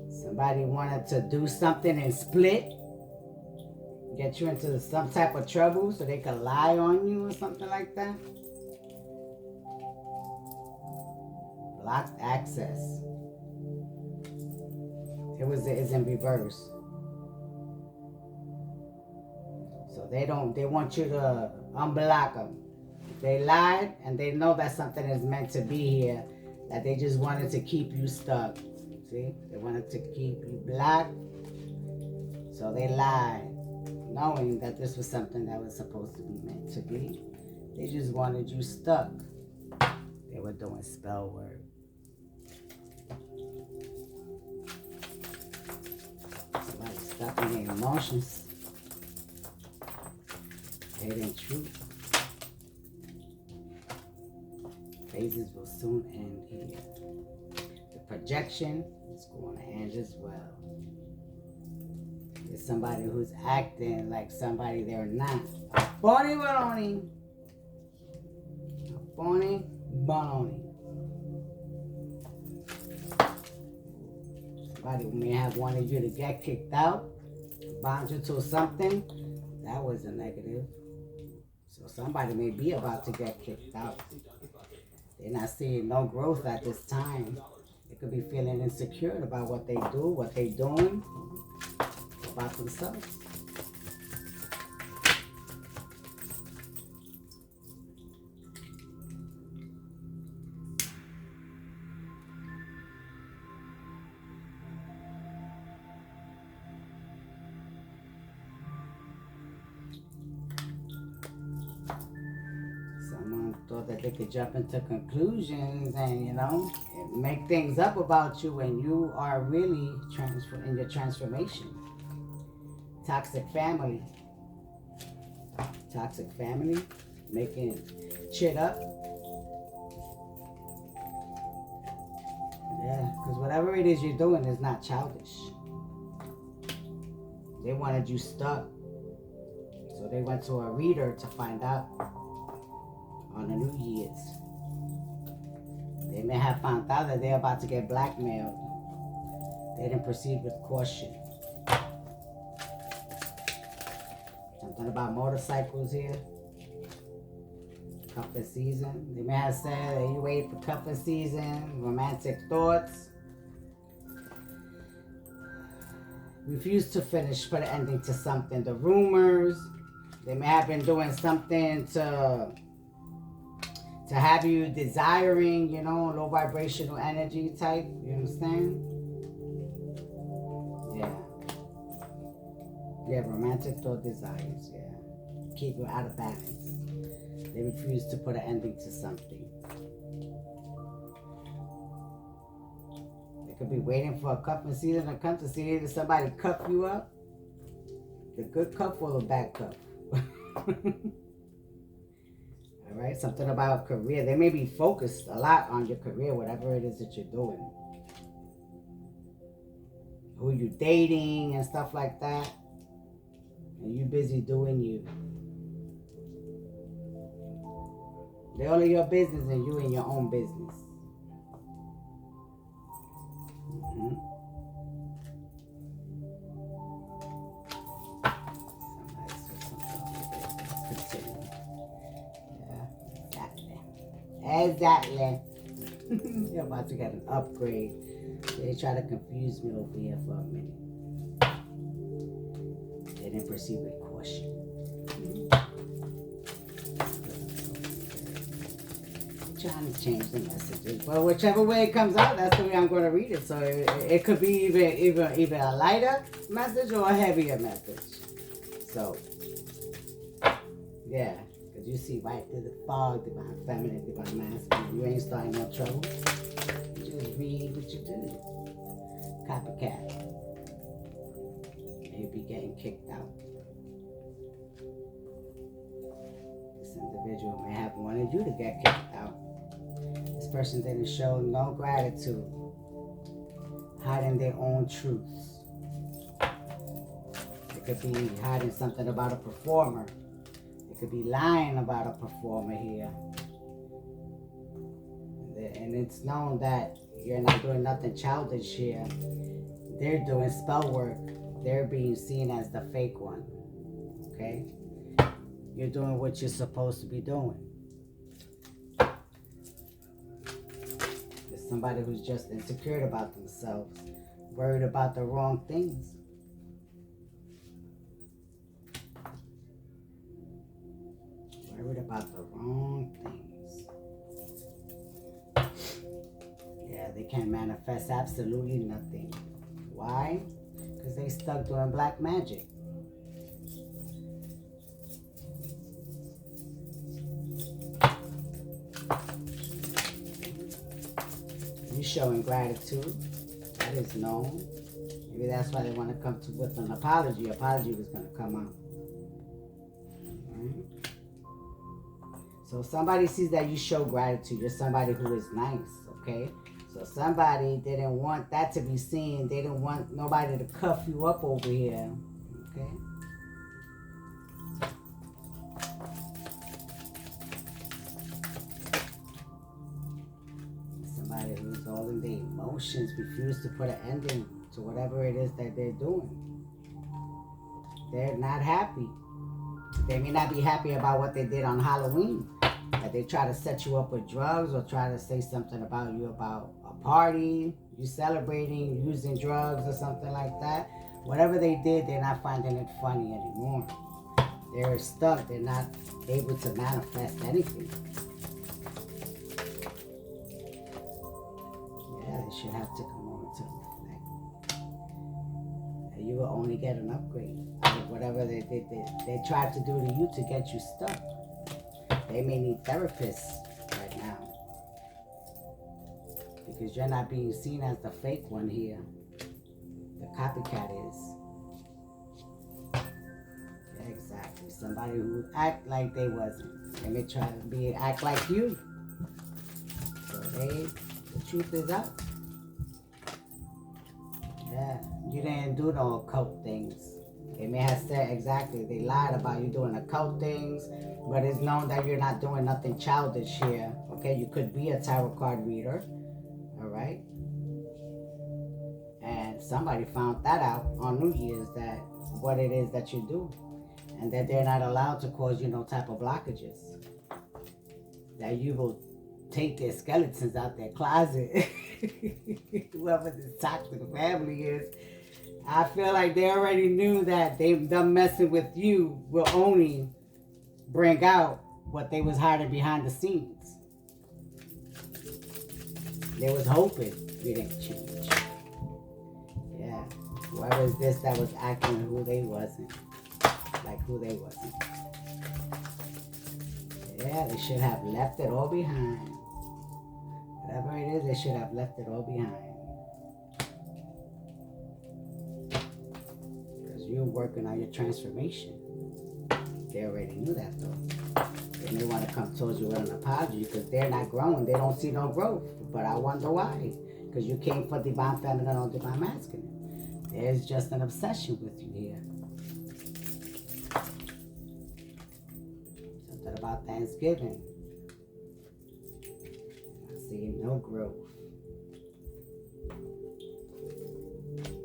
Somebody wanted to do something and split. Get you into some type of trouble so they could lie on you or something like that. Blocked access. It's in reverse. So they want you to unblock them. They lied and they know that something is meant to be here, that they just wanted to keep you stuck. See? They wanted to keep you blocked. So they lied, knowing that this was something that was supposed to be meant to be. They just wanted you stuck. They were doing spell work. Somebody stuck in their emotions. Hidden truth. Phases will soon end here. The projection is going to end as well. There's somebody who's acting like somebody they're not. Bonnie baloney. Bonnie baloney. Somebody may have wanted you to get kicked out, bound you to something. That was a negative. So somebody may be about to get kicked out. They're not seeing no growth at this time. They could be feeling insecure about what they do, what they're doing, about themselves. Someone thought that they could jump into conclusions and, make things up about you when you are really in your transformation. Toxic family. Toxic family. Making shit up. Yeah, because whatever it is you're doing is not childish. They wanted you stuck. So they went to a reader to find out on the New Year's. They may have found out that they're about to get blackmailed. They didn't proceed with caution. Something about motorcycles here. Cuffing season. They may have said that you wait for cuffing season, romantic thoughts. Refused to finish, put an ending to something. The rumors. They may have been doing something to have you desiring, low vibrational energy type. You understand? Yeah. Yeah, romantic thought desires, yeah. Keep you out of balance. They refuse to put an ending to something. They could be waiting for a cuffing season to come to see if somebody cuff you up. The good cuff or the bad cuff. All right, something about career. They may be focused a lot on your career, whatever it is that you're doing. Who you dating and stuff like that. And you busy doing you. They're only your business and you in your own business. Mm-hmm. Exactly. You're about to get an upgrade. They try to confuse me over here for a minute. They didn't proceed with caution. trying to change the messages. But whichever way it comes out, that's the way I'm going to read it. So it could be either a lighter message or a heavier message. So, yeah. Because you see right through the fog, divine feminine, divine masculine. You ain't starting no trouble. You just read what you do. Copycat. Maybe getting kicked out. This individual may have wanted you to get kicked out. This person didn't show no gratitude, hiding their own truths. It could be hiding something about a performer. It could be lying about a performer here. And it's known that you're not doing nothing childish here. They're doing spell work. They're being seen as the fake one. Okay? You're doing what you're supposed to be doing. There's somebody who's just insecure about themselves, worried about the wrong things. Worried about the wrong things. Yeah, they can't manifest absolutely nothing. Why? Because they stuck doing black magic. You showing gratitude. That is known. Maybe that's why they want to come to with an apology. Apology was going to come out. Right? So somebody sees that you show gratitude. You're somebody who is nice. Okay? So somebody didn't want that to be seen. They didn't want nobody to cuff you up over here. Okay? Somebody who's all in their emotions, refuse to put an ending to whatever it is that they're doing. They're not happy. They may not be happy about what they did on Halloween. That they try to set you up with drugs or try to say something about you about a party, you celebrating, using drugs or something like that. Whatever they did, they're not finding it funny anymore. They're stuck. They're not able to manifest anything. Yeah, they should have took a moment to reflect. And you will only get an upgrade out of whatever they tried to do to you to get you stuck. They may need therapists right now. Because you're not being seen as the fake one here. The copycat is. Yeah, exactly. Somebody who act like they wasn't. They may try to act like you. So the truth is out. Yeah, you didn't do no occult things. They may have said exactly, they lied about you doing occult things, but it's known that you're not doing nothing childish here. Okay, you could be a tarot card reader, all right? And somebody found that out on New Year's, that what it is that you do, and that they're not allowed to cause you no type of blockages. That you will take their skeletons out their closet. Whoever this toxic family is, I feel like they already knew that them messing with you will only bring out what they was hiding behind the scenes. They was hoping you didn't change. Yeah. Whoever is this that was acting who they wasn't. Like who they wasn't. Yeah, they should have left it all behind. Whatever it is, they should have left it all behind. You're working on your transformation. They already knew that though. They may want to come towards you with an apology because they're not growing. They don't see no growth. But I wonder why. Because you came for divine feminine or divine masculine. There's just an obsession with you here. Something about Thanksgiving. I see no growth.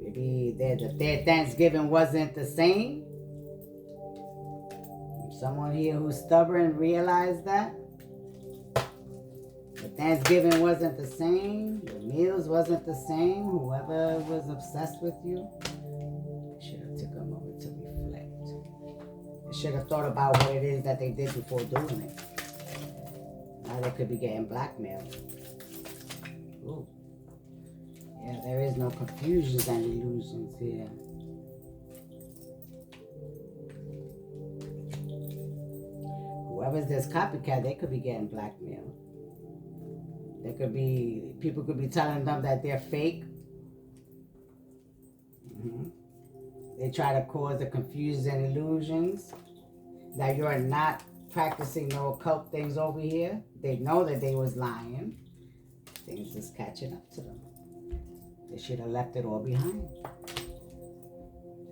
Maybe their Thanksgiving wasn't the same. Someone here who's stubborn realized that. The Thanksgiving wasn't the same. The meals wasn't the same. Whoever was obsessed with you should have took a moment to reflect. They should have thought about what it is that they did before doing it. Now they could be getting blackmailed. Ooh. Yeah, there is no confusions and illusions here. Whoever's this copycat, they could be getting blackmailed. They could be, people could be telling them that they're fake. They try to cause the confusions and illusions that you're not practicing no occult things over here. They know that they was lying. Things is catching up to them. They should have left it all behind.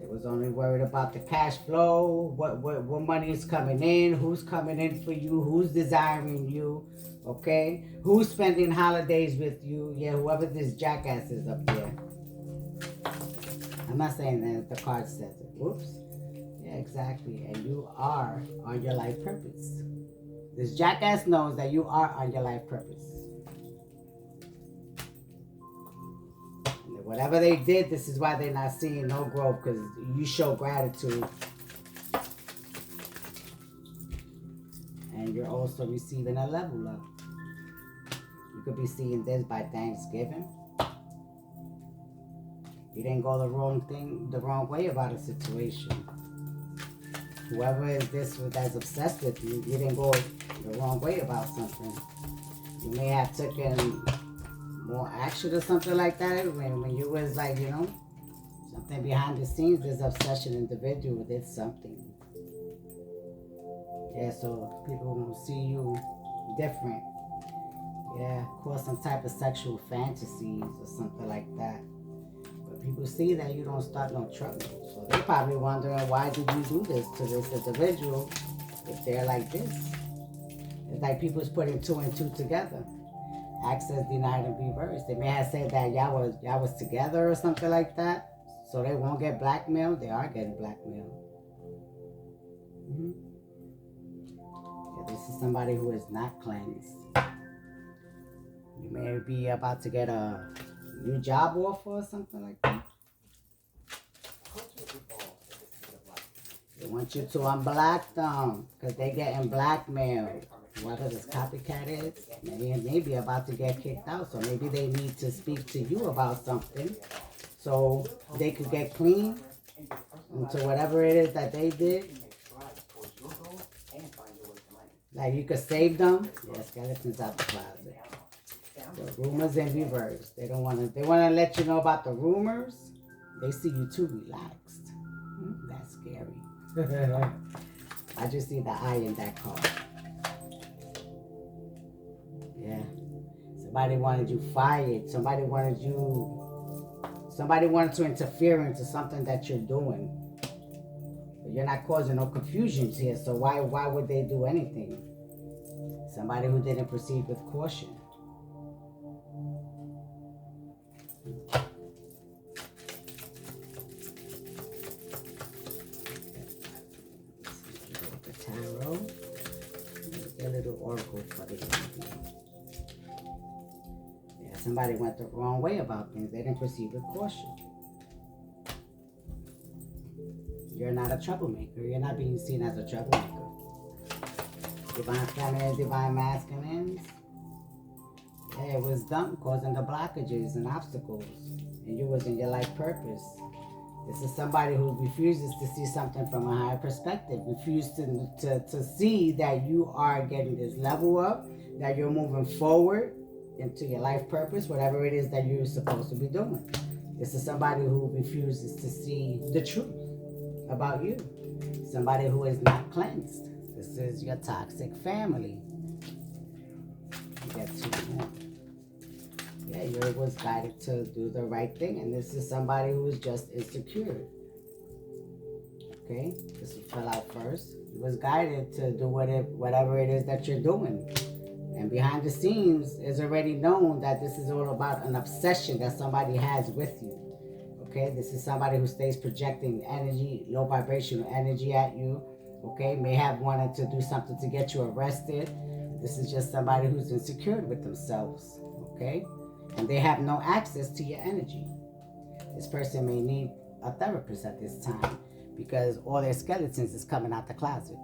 They was only worried about the cash flow, what money is coming in, who's coming in for you, who's desiring you, okay? Who's spending holidays with you? Yeah, whoever this jackass is up there. I'm not saying that the card says it. Whoops. Yeah, exactly. And you are on your life purpose. This jackass knows that you are on your life purpose. And whatever they did, this is why they're not seeing no growth, because you show gratitude. And you're also receiving a level up. You could be seeing this by Thanksgiving. You didn't go the wrong way about a situation. Whoever is this that's obsessed with you, you didn't go the wrong way about something. You may have taken more action or something like that when you was like, you know, something behind the scenes. This obsession individual did something. Yeah, so people will see you different. Yeah, cause some type of sexual fantasies or something like that. People see that you don't start no trouble. So they're probably wondering, why did you do this to this individual if they're like this? It's like people's putting two and two together. Access denied and reversed. They may have said that y'all was together or something like that, so they won't get blackmailed. They are getting blackmailed. Yeah, this is somebody who is not cleansed. You may be about to get a new job offer or something like that. They want you to unblock them because they're getting blackmailed. Whoever this copycat is, maybe about to get kicked out. So maybe they need to speak to you about something so they could get clean into whatever it is that they did. Like you could save them. Yeah, skeletons out the closet. The rumors in reverse. They want to let you know about the rumors. They see you too relaxed. That's scary. I just see the eye in that card. Yeah. Somebody wanted you fired. Somebody wanted to interfere into something that you're doing. But you're not causing no confusions here, so why would they do anything? Somebody who didn't proceed with caution. Tarot. A little oracle for the evening. Yeah, somebody went the wrong way about things. They didn't proceed with caution. You're not a troublemaker. You're not being seen as a troublemaker. Divine feminine, divine masculines. Yeah, it was them causing the blockages and obstacles. And you was in your life purpose. This is somebody who refuses to see something from a higher perspective. Refuses to see that you are getting this level up, that you're moving forward into your life purpose, whatever it is that you're supposed to be doing. This is somebody who refuses to see the truth about you. Somebody who is not cleansed. This is your toxic family. You get two more. Yeah, you was guided to do the right thing, and this is somebody who is just insecure. Okay, this fell out first. You was guided to do whatever it is that you're doing, and behind the scenes is already known that this is all about an obsession that somebody has with you. Okay, this is somebody who stays projecting energy, low vibrational energy at you. Okay, may have wanted to do something to get you arrested. This is just somebody who's insecure with themselves. Okay. And they have no access to your energy. This person may need a therapist at this time because all their skeletons is coming out the closet.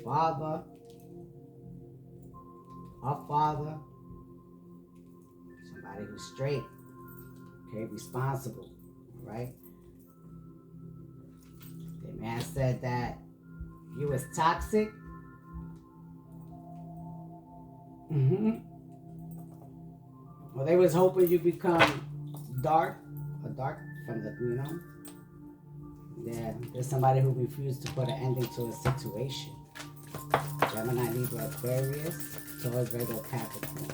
father, a father, somebody who's straight, okay, responsible, all right? They may have said that you was toxic. Well, they was hoping you become dark, or dark from the, Yeah, there's somebody who refused to put an ending to a situation. Gemini, Libra, Aquarius, Taurus, Virgo, Capricorn.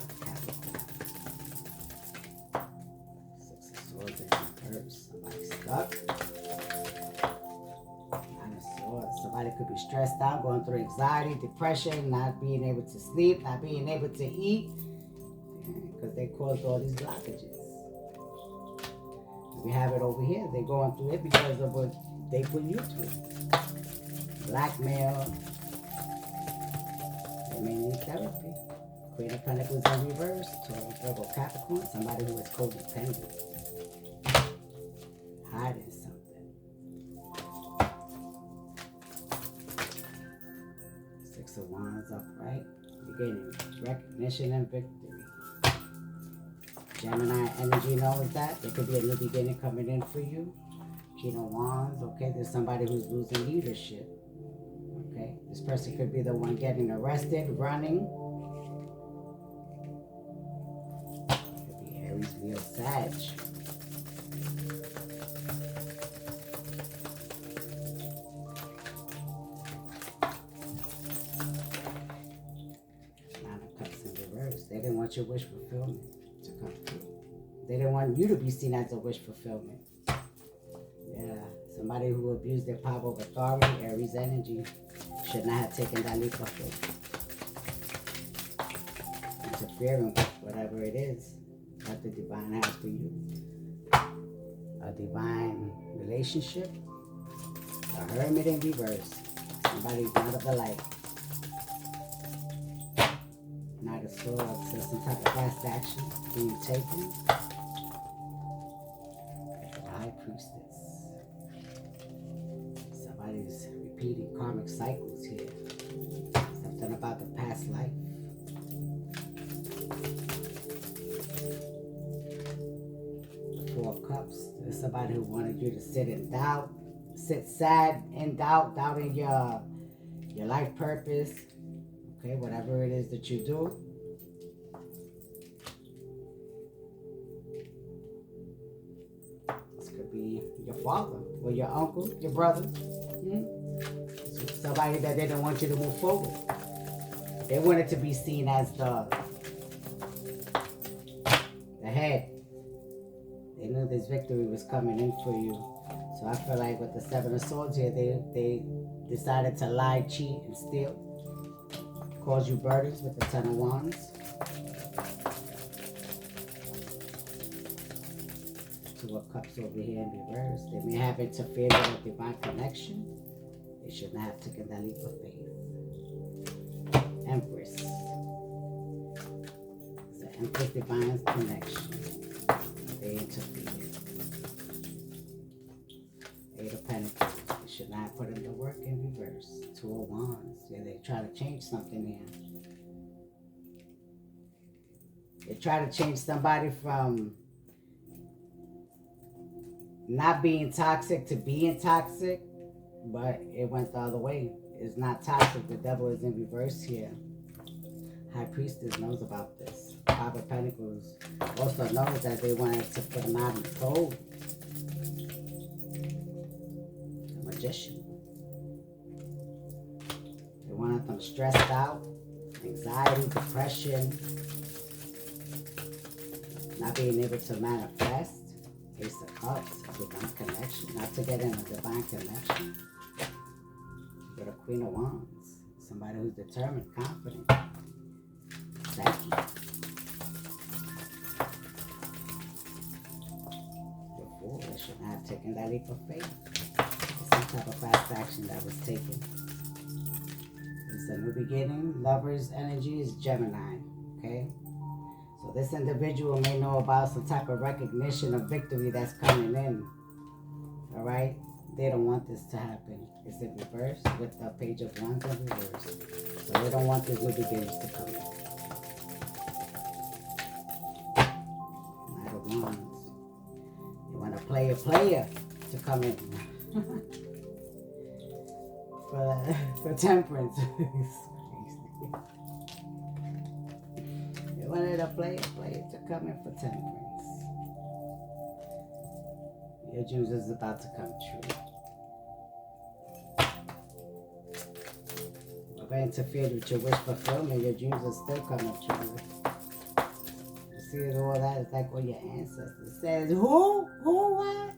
Six of Swords in reverse. Somebody stuck. Nine of Swords. Somebody could be stressed out, going through anxiety, depression, not being able to sleep, not being able to eat, because they caused all these blockages. We have it over here. They're going through it because of what they put you through. Blackmail. They may need therapy. Queen of Pentacles in reverse. Taurus, Virgo, Capricorn. Somebody who is codependent. Hiding something. Six of Wands upright. You're getting recognition and victory. Gemini energy knows that. There could be a new beginning coming in for you. King of Wands, okay? There's somebody who's losing leadership, okay? This person could be the one getting arrested, running. Could be Aries, Leo, Sag. Nine of Cups in reverse. They didn't want your wish fulfillment to come through. They didn't want you to be seen as a wish fulfillment. Yeah, somebody who abused their power of authority, Aries energy, should not have taken that leap of faith. Interfering with whatever it is that the divine has for you. A divine relationship, a hermit in reverse, somebody not of the light. Knight of Swords, so some type of fast action being taken. High Priestess. Somebody's repeating karmic cycles here. Something about the past life. The Four of Cups. There's somebody who wanted you to sit in doubt, sit sad in doubt, doubting your life purpose. Okay, whatever it is that you do. This could be your father or your uncle, your brother. Somebody that they don't want you to move forward. They wanted to be seen as the head. They knew this victory was coming in for you. So I feel like with the Seven of Swords here, they decided to lie, cheat, and steal. Cause you burdens with the Ten of Wands. Two of Cups over here in reverse. They may have interfered with a divine connection. They should not have taken that leap of faith. Empress. It's an Empress divine connection. They interfered. Eight of Pentacles. They should not put in the work in reverse. Two of Wands. Yeah, they try to change something here. They try to change somebody from not being toxic to being toxic, but it went the other way. It's not toxic. The devil is in reverse here. High Priestess knows about this. Five of Pentacles also knows that they wanted to put him out in cold. The Magician. They wanted them stressed out, anxiety, depression, not being able to manifest. Ace of Cups, divine connection, not to get in a divine connection. With a Queen of Wands, somebody who's determined, confident. Psyche. The Fool, they should not have taken that leap of faith. It's some type of fast action that was taken. It's a new beginning. Lover's energy is Gemini, okay? So this individual may know about some type of recognition of victory that's coming in, all right? They don't want this to happen. It's in reverse with the Page of Wands in reverse. So they don't want this new beginnings to come in. Knight of Wands. You want a player to come in. for temperance. You wanted a player to come in for temperance. Your dreams is about to come true. If I interfered with your wish fulfillment, your dreams are still coming true. You see all that? It's like all your ancestors says, who? What?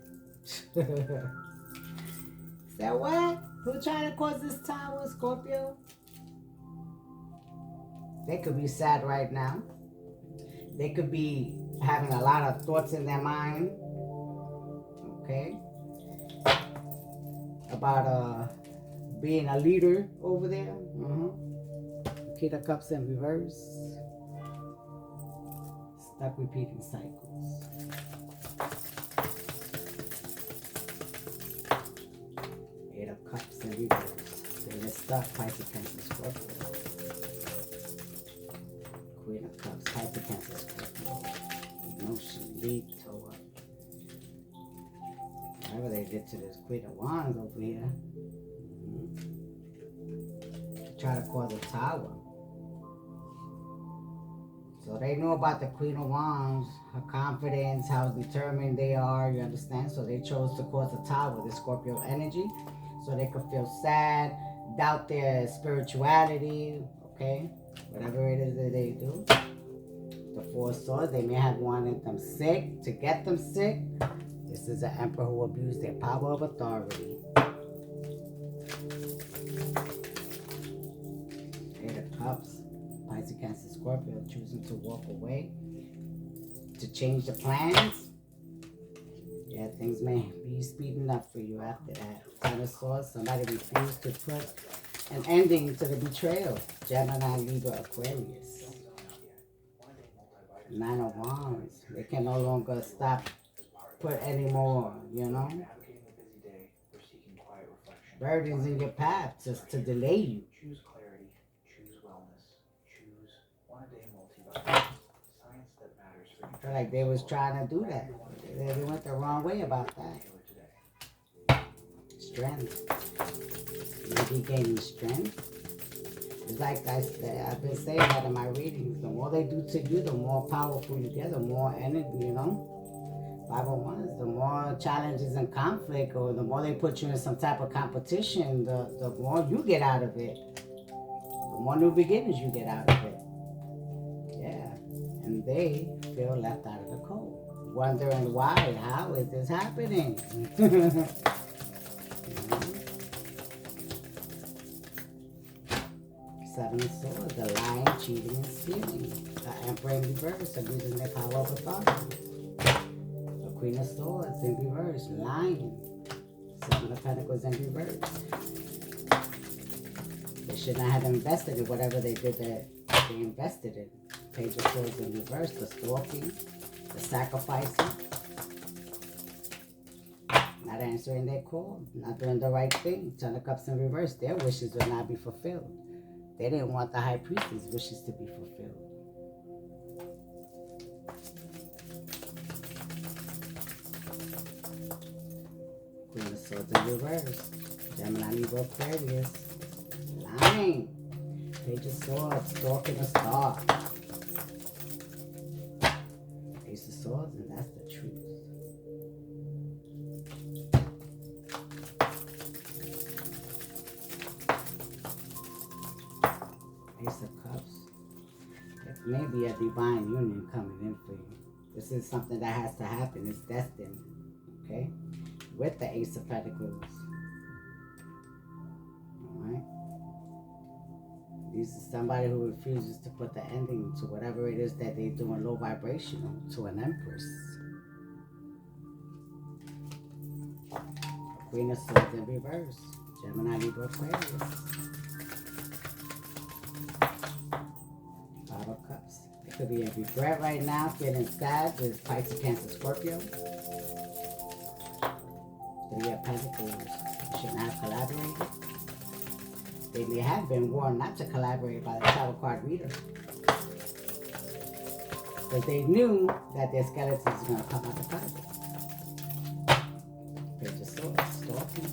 Said what? Who trying to cause this tower, Scorpio? They could be sad right now. They could be having a lot of thoughts in their mind. Okay? About being a leader over there. King of Cups in reverse. Stuck repeating cycles. Eight of Cups in reverse. They're stuck. Pisces, Cancer, Scorpio. Queen of Cups, Pisces, Cancer, Scorpio. Emotion, lead, toe up. Whatever they did to this Queen of Wands over here. Try to cause a tower. So they know about the Queen of Wands, her confidence, how determined they are, you understand? So they chose to cause a tower, the Scorpio energy, so they could feel sad, doubt their spirituality, okay? Whatever it is that they do. The Four of Swords, they may have wanted them sick, to get them sick. This is an emperor who abused their power of authority. Eight of Cups, Pisces, Cancer, Scorpio, choosing to walk away, to change the plans. Yeah, things may be speeding up for you after that. Ten of Swords, somebody refused to put an ending to the betrayal. Gemini, Libra, Aquarius. Nine of Wands, they can no longer stop, put any more, you know, burdens in your path just to delay you. Choose clarity, choose wellness, choose one-a-day multivitamins, science that matters for you. I feel like they was trying to do that. They went the wrong way about that. Strength. Maybe gaining strength. It's like I said, I've been saying that in my readings. The more they do to you, the more powerful you get, the more energy, you know. 501s, the more challenges and conflict, or the more they put you in some type of competition, the more you get out of it. The more new beginnings you get out of it. Yeah. And they feel left out of the cold. Wondering why, how is this happening? Seven of Swords, the lying, cheating, and stealing. The Emperor in reverse, abusing their power of authority. The Queen of Swords in reverse, lying. Seven of Pentacles in reverse. They should not have invested in whatever they did that they invested in. Page of Swords in reverse, the stalking, the sacrificing. Not answering their call, not doing the right thing. Ten of Cups in reverse, their wishes will not be fulfilled. They didn't want the High Priestess' wishes to be fulfilled. Queen of Swords in reverse. Gemini, Libra, Aquarius. Lying. Page of Swords, stalking a star. Ace of Swords, and that's the truth. Ace of Cups. It may be a divine union coming in for you. This is something that has to happen. It's destined. Okay? With the Ace of Pentacles. Alright? This is somebody who refuses to put the ending to whatever it is that they're doing low vibrational to an Empress. Queen of Swords in reverse. Gemini, Libra, Aquarius. Five of Cups. It could be in regret right now, feeling sad with Pisces, Cancer, Scorpio. Three of Pentacles. You shouldn't have collaborated. They may have been warned not to collaborate by the Tarot card reader. But they knew that their skeletons were going to come out the closet. Page of Swords, stalking.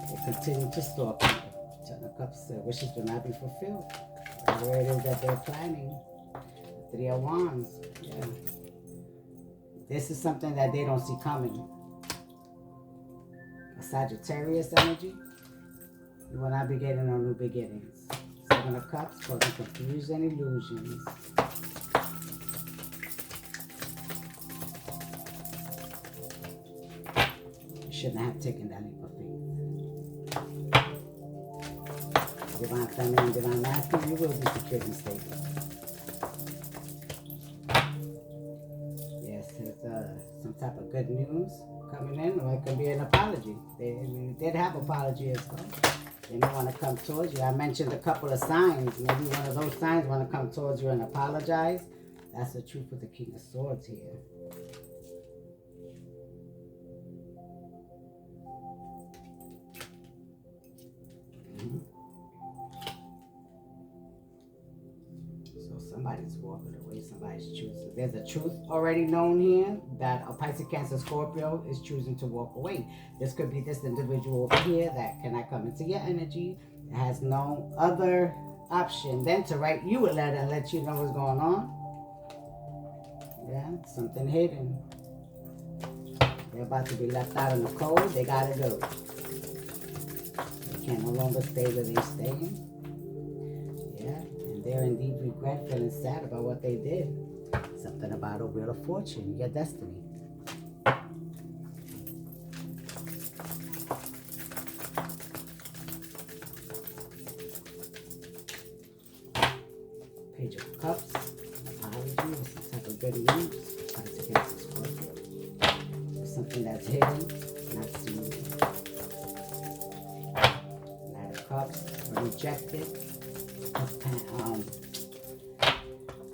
They continue to stalk you. Ten of Cups, their wishes will not be fulfilled. Whatever it is that they're planning. Three of Wands. Yeah. This is something that they don't see coming. A Sagittarius energy. You will not be getting no new beginnings. Seven of Cups, causing confusion and illusions. You shouldn't have taken that leap of faith. Divine Feminine, Divine Masculine, you will be secure and stable. Yes, there's some type of good news coming in, or it could be an apology. They did have apology as well. They may want to come towards you. I mentioned a couple of signs. Maybe one of those signs want to come towards you and apologize. That's the truth with the King of Swords here. So somebody's walking away. Somebody's choosing. There's a truth already known here that a Pisces, Cancer, Scorpio is choosing to walk away. This could be this individual over here that cannot come into your energy. It has no other option than to write you a letter and let you know what's going on. Yeah, something hidden. They're about to be left out in the cold. They gotta go. They can no longer stay where they're staying. Yeah, and they're in deep regret, feeling sad about what they did. Something about a Wheel of Fortune, your destiny. Page of Cups, apology, or some type of good news. Pisces, Cancer, Scorpio. There's something that's hidden, not seen. Knight of Cups, a rejected,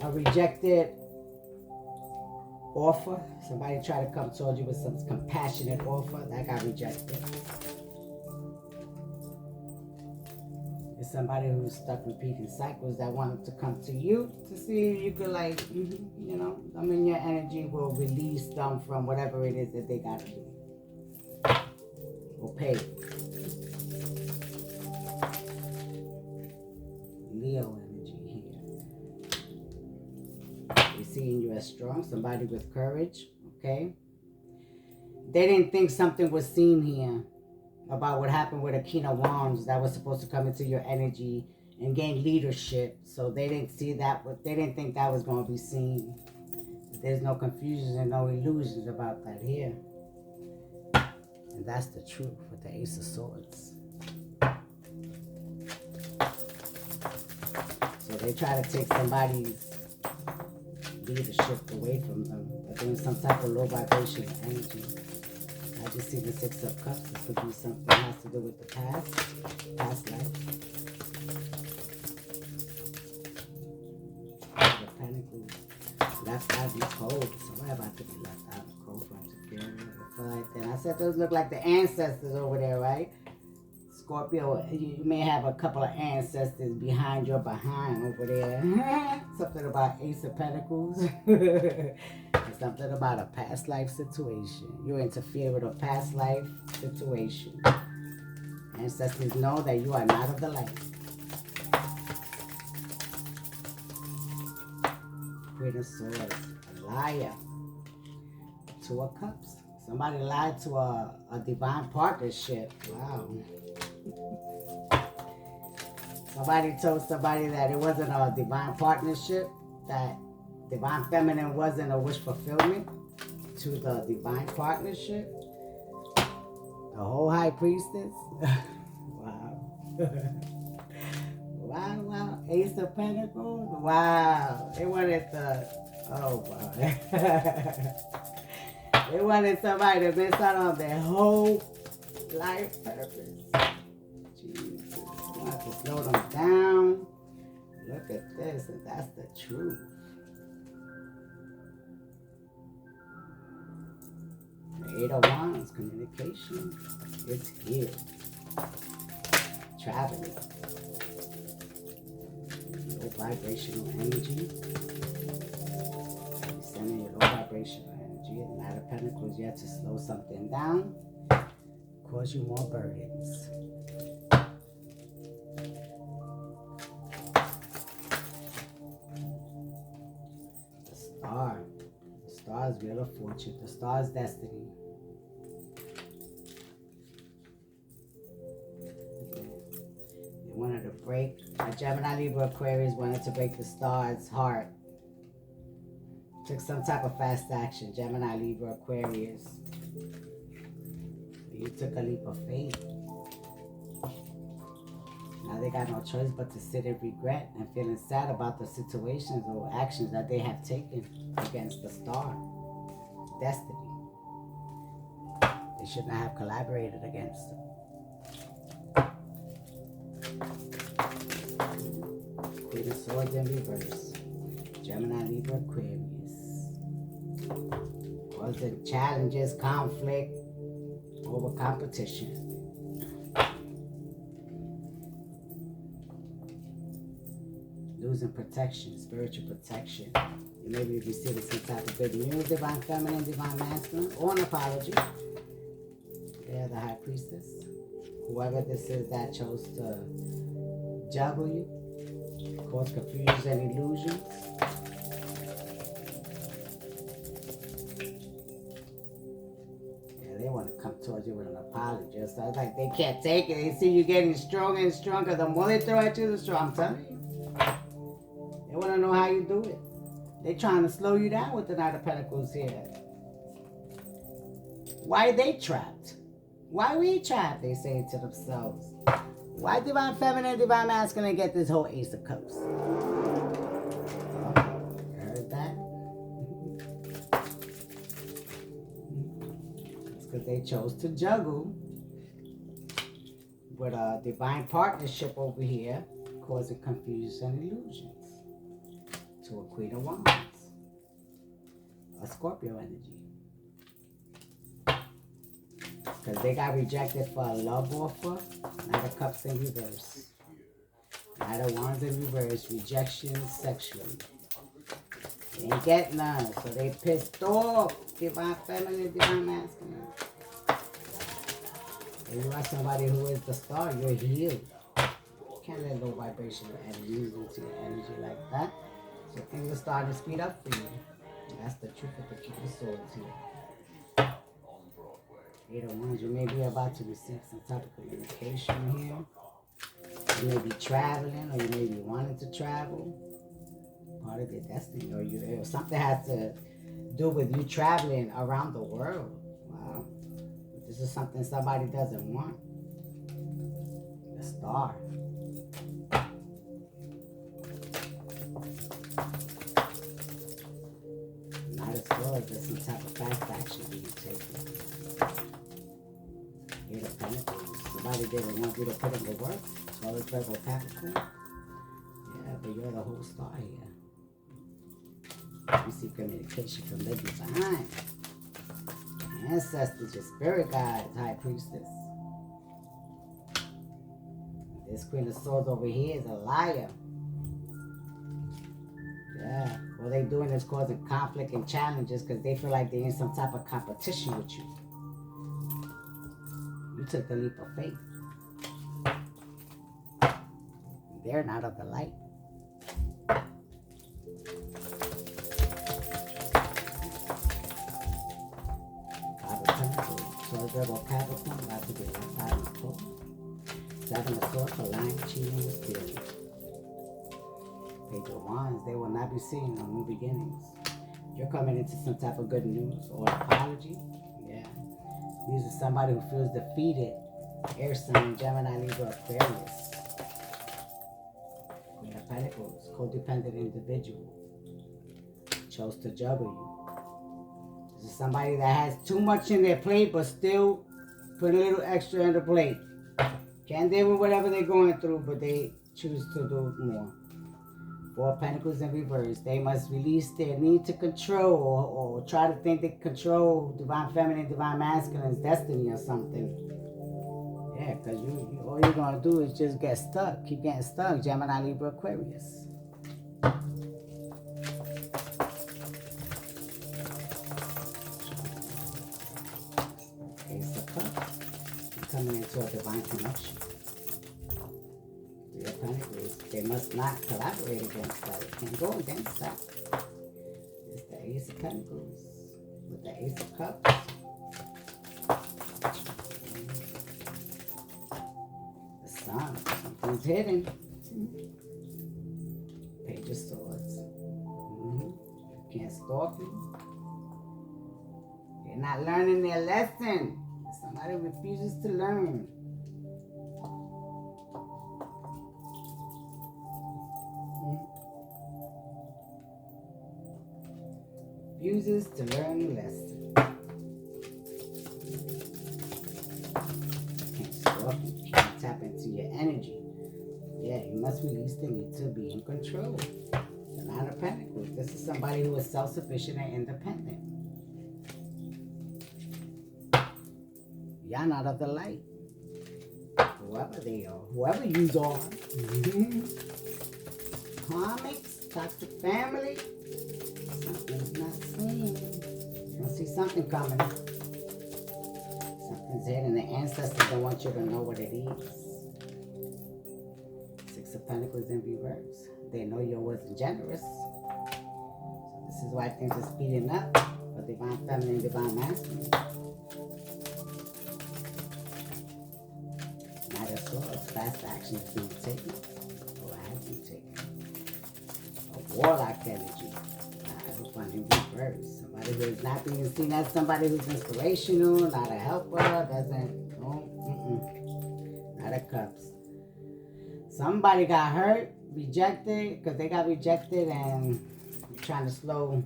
a rejected offer. Somebody tried to come towards you with some compassionate offer that got rejected. It's somebody who's stuck repeating cycles that wanted to come to you to see if you could, like, you know, I mean, your energy will release them from whatever it is that they got to do or pay. Leo energy here. They're seeing you as strong, somebody with courage, okay? They didn't think something was seen here about what happened with a King of Wands that was supposed to come into your energy and gain leadership. So they didn't see that, they didn't think that was going to be seen. There's no confusion and no illusions about that here. And that's the truth with the Ace of Swords. So they try to take somebody's leadership away from them. They're doing some type of low vibration energy. I just see the Six of Cups. This could be something that has to do with the past life. The Pentacles. Left out in the cold. Somebody about to be left out in the cold from together. Then I said those look like the ancestors over there, right? Scorpio, you may have a couple of ancestors behind your behind over there. Something about Ace of Pentacles. Something about a past life situation. You interfere with a past life situation. Ancestors know that you are not of the light. Queen of Swords, a liar. Two of Cups. Somebody lied to a divine partnership. Wow. Somebody told somebody that it wasn't a divine partnership, that divine feminine wasn't a wish fulfillment to the divine partnership. The whole high priestess. Wow. Wow. Ace of Pentacles. Wow. They wanted the, oh wow. They wanted somebody to miss out on their whole life purpose. Jesus. You have to slow them down. Look at this, and that's the truth. The Eight of Wands, communication is here. Traveling. Low vibrational energy. Sending your low vibrational energy. The Knight of Pentacles yet to slow something down. Cause you more burdens. The Star. The Star is Wheel of Fortune. The Star is destiny. They wanted to break. A Gemini, Libra, Aquarius wanted to break the Star's heart. Took some type of fast action. Gemini, Libra, Aquarius. You took a leap of faith. Now they got no choice but to sit in regret and feeling sad about the situations or actions that they have taken against the Star. Destiny. They shouldn't have collaborated against them. Queen of Swords in reverse. Gemini, Libra, Aquarius. Causing challenges, conflict, over competition. Losing protection, spiritual protection. You may be receiving some type of good news, divine feminine, divine masculine, or an apology. Yeah, the High Priestess. Whoever this is that chose to juggle you, cause confusion and illusions. They want to come towards you with an apology. So it's like they can't take it. They see you getting stronger and stronger. The more they throw at you, the stronger. I'm telling you. They want to know how you do it. They're trying to slow you down with the Knight of Pentacles here. Why are they trapped? Why are we trapped? They say to themselves. Why divine feminine, divine masculine get this whole Ace of Cups? Heard that? Because they chose to juggle with a divine partnership over here, causing confusion and illusions. To a Queen of Wands, a Scorpio energy. Because they got rejected for a love offer. Knight of Cups in reverse. Knight of Wands in reverse. Rejection sexually. They ain't getting none, so they pissed off. Divine feminine, divine masculine. If you are somebody who is the Star, you're healed. You can't let low vibrational energy into your energy like that. So things are starting to speed up for you. And that's the truth of the King of Swords here. Eight of Wands, you may be about to receive some type of communication here. You may be traveling, or you may be wanting to travel. Part of your destiny, or something has to do with you traveling around the world. Wow. This is something somebody doesn't want. The Star. Not as well as there's some type of fast action being taken. Eight of Pentacles. Somebody didn't want you to put in the work. Taurus, Virgo, Capricorn. Yeah, but you're the whole Star here. You see communication from the divine. Ancestors, your spirit guides, High Priestess. This Queen of Swords over here is a liar. Yeah, what they're doing is causing conflict and challenges because they feel like they're in some type of competition with you. You took the leap of faith. They're not of the light. Virgo, Capricorn, about to get left out in the court. Seven of Swords for lying, cheating, and stealing. Page of Wands, they will not be seen on new beginnings. You're coming into some type of good news or apology. Yeah. These are somebody who feels defeated. Air sign, Gemini, Libra, Aquarius. Queen of Pentacles, codependent individual. Chose to juggle you. This is somebody that has too much in their plate, but still put a little extra in the plate. Can't deal with whatever they're going through, but they choose to do more. Four of Pentacles in reverse. They must release their need to control or try to think they control Divine Feminine, Divine Masculine's destiny or something. Yeah, because all you're going to do is just get stuck. Keep getting stuck. Gemini, Libra, Aquarius. Ace of Cups. Coming into a divine connection. Three of Pentacles. They must not collaborate against that. It can't go against that. It's the Ace of Pentacles with the Ace of Cups. The Sun. Something's hidden. Page of Swords. Can't stalk you. They're not learning their lesson. Somebody refuses to learn. Refuses to learn the lesson. Can't stalk you. Can't tap into your energy. Yeah, you must release the need to be in control. The Nine of Pentacles. This is somebody who is self-sufficient and independent. Y'all not of the light. Whoever they are. Whoever you are. Comics. Toxic family. Something's not seen. You're going to see something coming. Something's hidden. The ancestors don't want you to know what it is. Six of Pentacles in reverse. They know you wasn't generous. So this is why things are speeding up for Divine Feminine, Divine Masculine. Knight of Swords. Fast action is being taken or has been taken. A warlock energy. Knight of in reverse. Somebody who is not being seen as somebody who's inspirational, not a helper, doesn't. Knight of Cups. Somebody got hurt, rejected, because they got rejected and trying to slow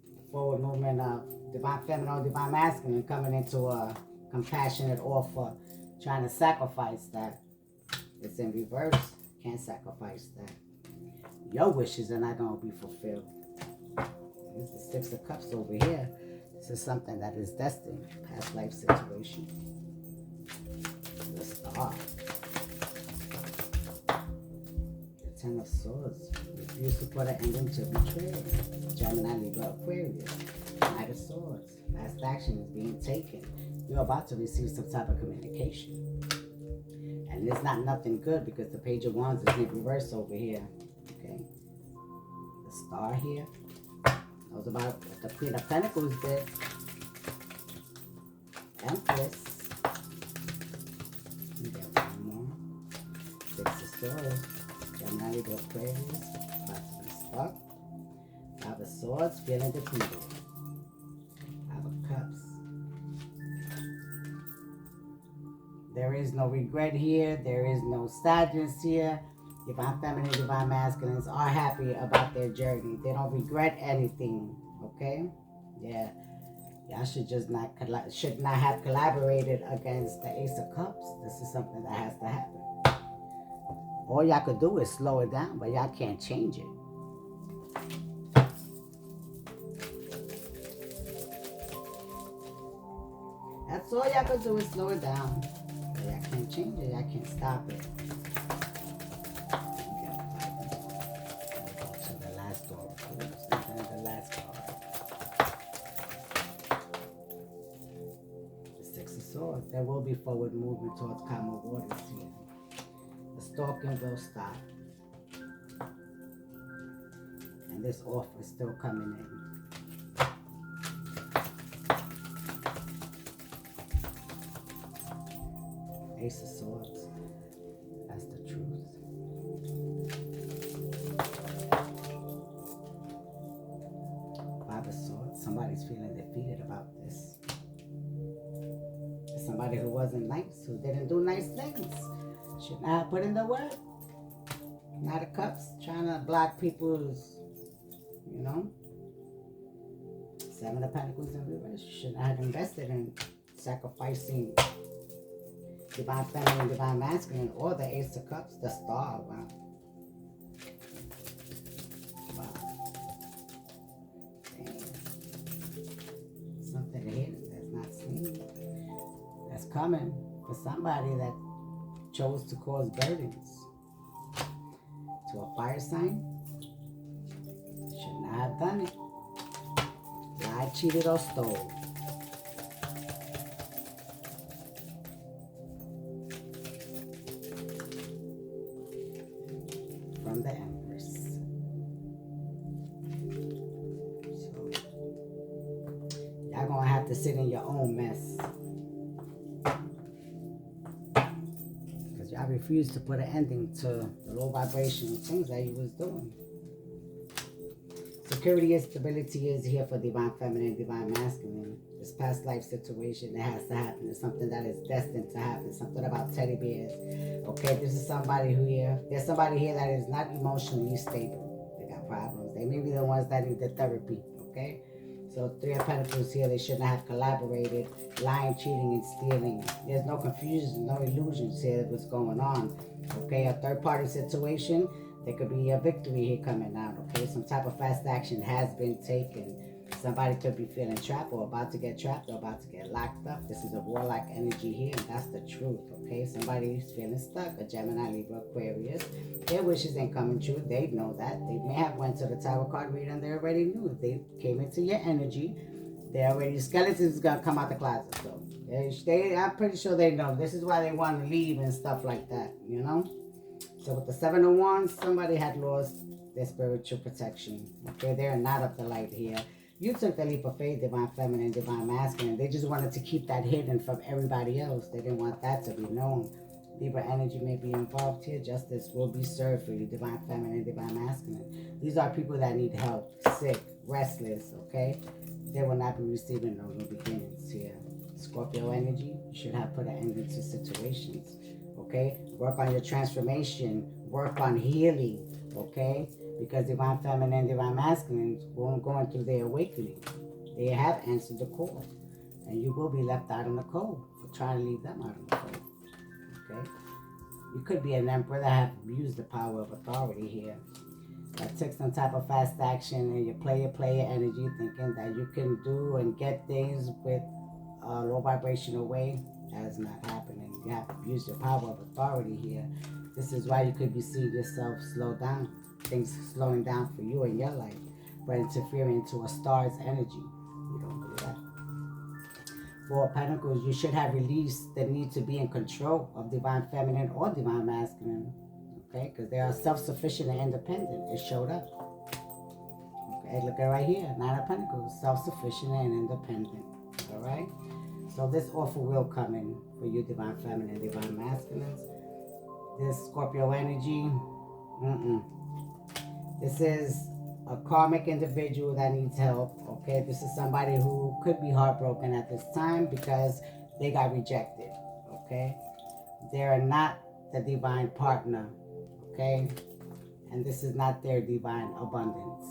the forward movement of Divine Feminine or Divine Masculine coming into a compassionate offer, trying to sacrifice that. It's in reverse. Can't sacrifice that. Your wishes are not going to be fulfilled. There's the Six of Cups over here. This is something that is destined. Past life situation. The Star. Ten of Swords. Refuse to put an ending to betrayal. Gemini, Libra, Aquarius. Knight of Swords. Last action is being taken. You're about to receive some type of communication. And it's not nothing good because the Page of Wands is in reverse over here. Okay. The Star here. That was about what the Queen of Pentacles did. Empress. We got one more. Six of Swords. Gemini, Libra, Aquarius, about to be stuck. Five of Swords, feeling defeated. Five of Cups. There is no regret here. There is no sadness here. Divine Feminine, Divine Masculines are happy about their journey. They don't regret anything. Okay? Yeah. Y'all should just not have collaborated against the Ace of Cups. This is something that has to happen. All y'all could do is slow it down, but y'all can't change it. That's all y'all could do is slow it down. But y'all can't change it. Y'all can't stop it. Go to the last door. The last card. The Six of Swords. There will be forward movement towards calmer waters here. The stalking will stop. And this offer is still coming in. Ace of Swords. That's the truth. Five of Swords. Somebody's feeling defeated about this. Somebody who wasn't nice, who didn't do nice things. Should not have put in the work. Knight of Cups, trying to block people's, Seven of Pentacles in reverse. Should not have invested in sacrificing Divine Feminine, Divine Masculine, or the Ace of Cups, the Star. Wow. coming for somebody that chose to cause burdens to a fire sign. Should not have done it. Lied, cheated, or stole. From the Empress. So, y'all gonna have to sit in your own mess. Because y'all refuse to put an ending to the low vibrational things that you was doing. Security and stability is here for divine feminine, divine masculine. This past life situation, it has to happen. It's something that is destined to happen. Something about teddy bears. Okay, this is somebody who there's somebody here that is not emotionally stable. They got problems. They may be the ones that need the therapy. Okay, so Three of Pentacles here. They shouldn't have collaborated, lying, cheating, and stealing. There's no confusion, no illusions here. What's going on? Okay, a third party situation. There could be a victory here coming out, okay? Some type of fast action has been taken. Somebody could be feeling trapped or about to get trapped or about to get locked up. This is a warlike energy here, and that's the truth, okay? Somebody's feeling stuck, a Gemini, Libra, Aquarius. Their wishes ain't coming true. They know that. They may have went to the Tower card reader and they already knew. They came into your energy. They already, skeletons is going to come out the closet. So I'm pretty sure they know. This is why they want to leave and stuff like that, you know? So with the Seven of Wands, somebody had lost their spiritual protection. Okay, they're not of the light here. You took the leap of faith, divine feminine, divine masculine. They just wanted to keep that hidden from everybody else. They didn't want that to be known. Libra energy may be involved here. Justice will be served for you, divine feminine, divine masculine. These are people that need help, sick, restless, okay? They will not be receiving no new beginnings here. Scorpio energy, you should have put an end to situations. Okay, work on your transformation, work on healing, okay? Because divine feminine, divine masculine going through their awakening. They have answered the call, and you will be left out in the cold for trying to leave them out in the cold, okay? You could be an emperor that have used the power of authority here. That took some type of fast action, and you play your energy thinking that you can do and get things with a low vibrational way. That is not happening. You have to use your power of authority here. This is why you could be seeing yourself slow down. Things slowing down for you in your life. But interfering into a star's energy. You don't believe that. Four of Pentacles, you should have released the need to be in control of divine feminine or divine masculine. Okay? Because they are self-sufficient and independent. It showed up. Okay? Look at right here. Nine of Pentacles. Self-sufficient and independent. Alright? So this offer will come in for you, divine feminine, divine masculines. This Scorpio energy, this is a karmic individual that needs help, okay? This is somebody who could be heartbroken at this time because they got rejected, okay? They are not the divine partner, okay? And this is not their divine abundance.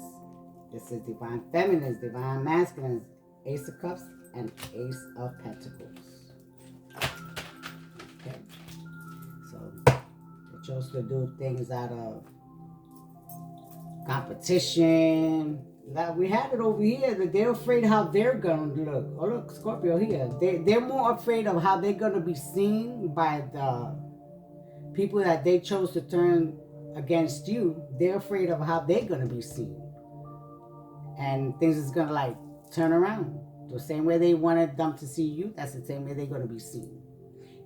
This is divine feminines, divine masculines, Ace of Cups, and Ace of Pentacles. Okay, so they chose to do things out of competition. Like we had it over here that they're afraid how they're gonna look. Oh look, Scorpio here. They're more afraid of how they're gonna be seen by the people that they chose to turn against you. They're afraid of how they're gonna be seen, and things is gonna like turn around. The same way they wanted them to see you, that's the same way they're going to be seen.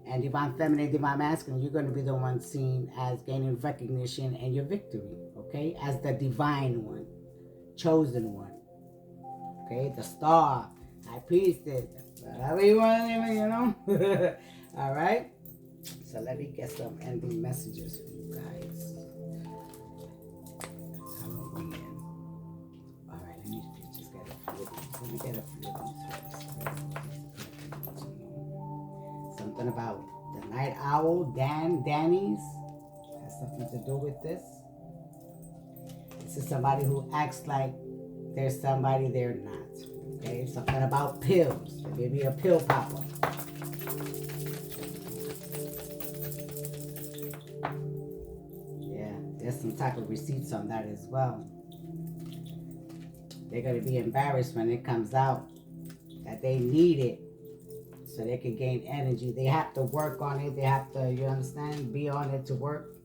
And divine feminine, divine masculine, you're going to be the one seen as gaining recognition and your victory, okay? As the divine one, chosen one, okay? The star, high priestess, whatever you want to name it, you know? All right? So let me get some ending messages for you guys. Halloween. All right, let me just get a few of these. Let me get a few of these first. Something about the night owl, Danny's. Has something to do with this. This is somebody who acts like there's somebody they're not. Okay, something about pills. Maybe a pill popper. Yeah, there's some type of receipts on that as well. They're going to be embarrassed when it comes out that they need it. so they can gain energy. They have to work on it. They have to, you understand, be on it to work.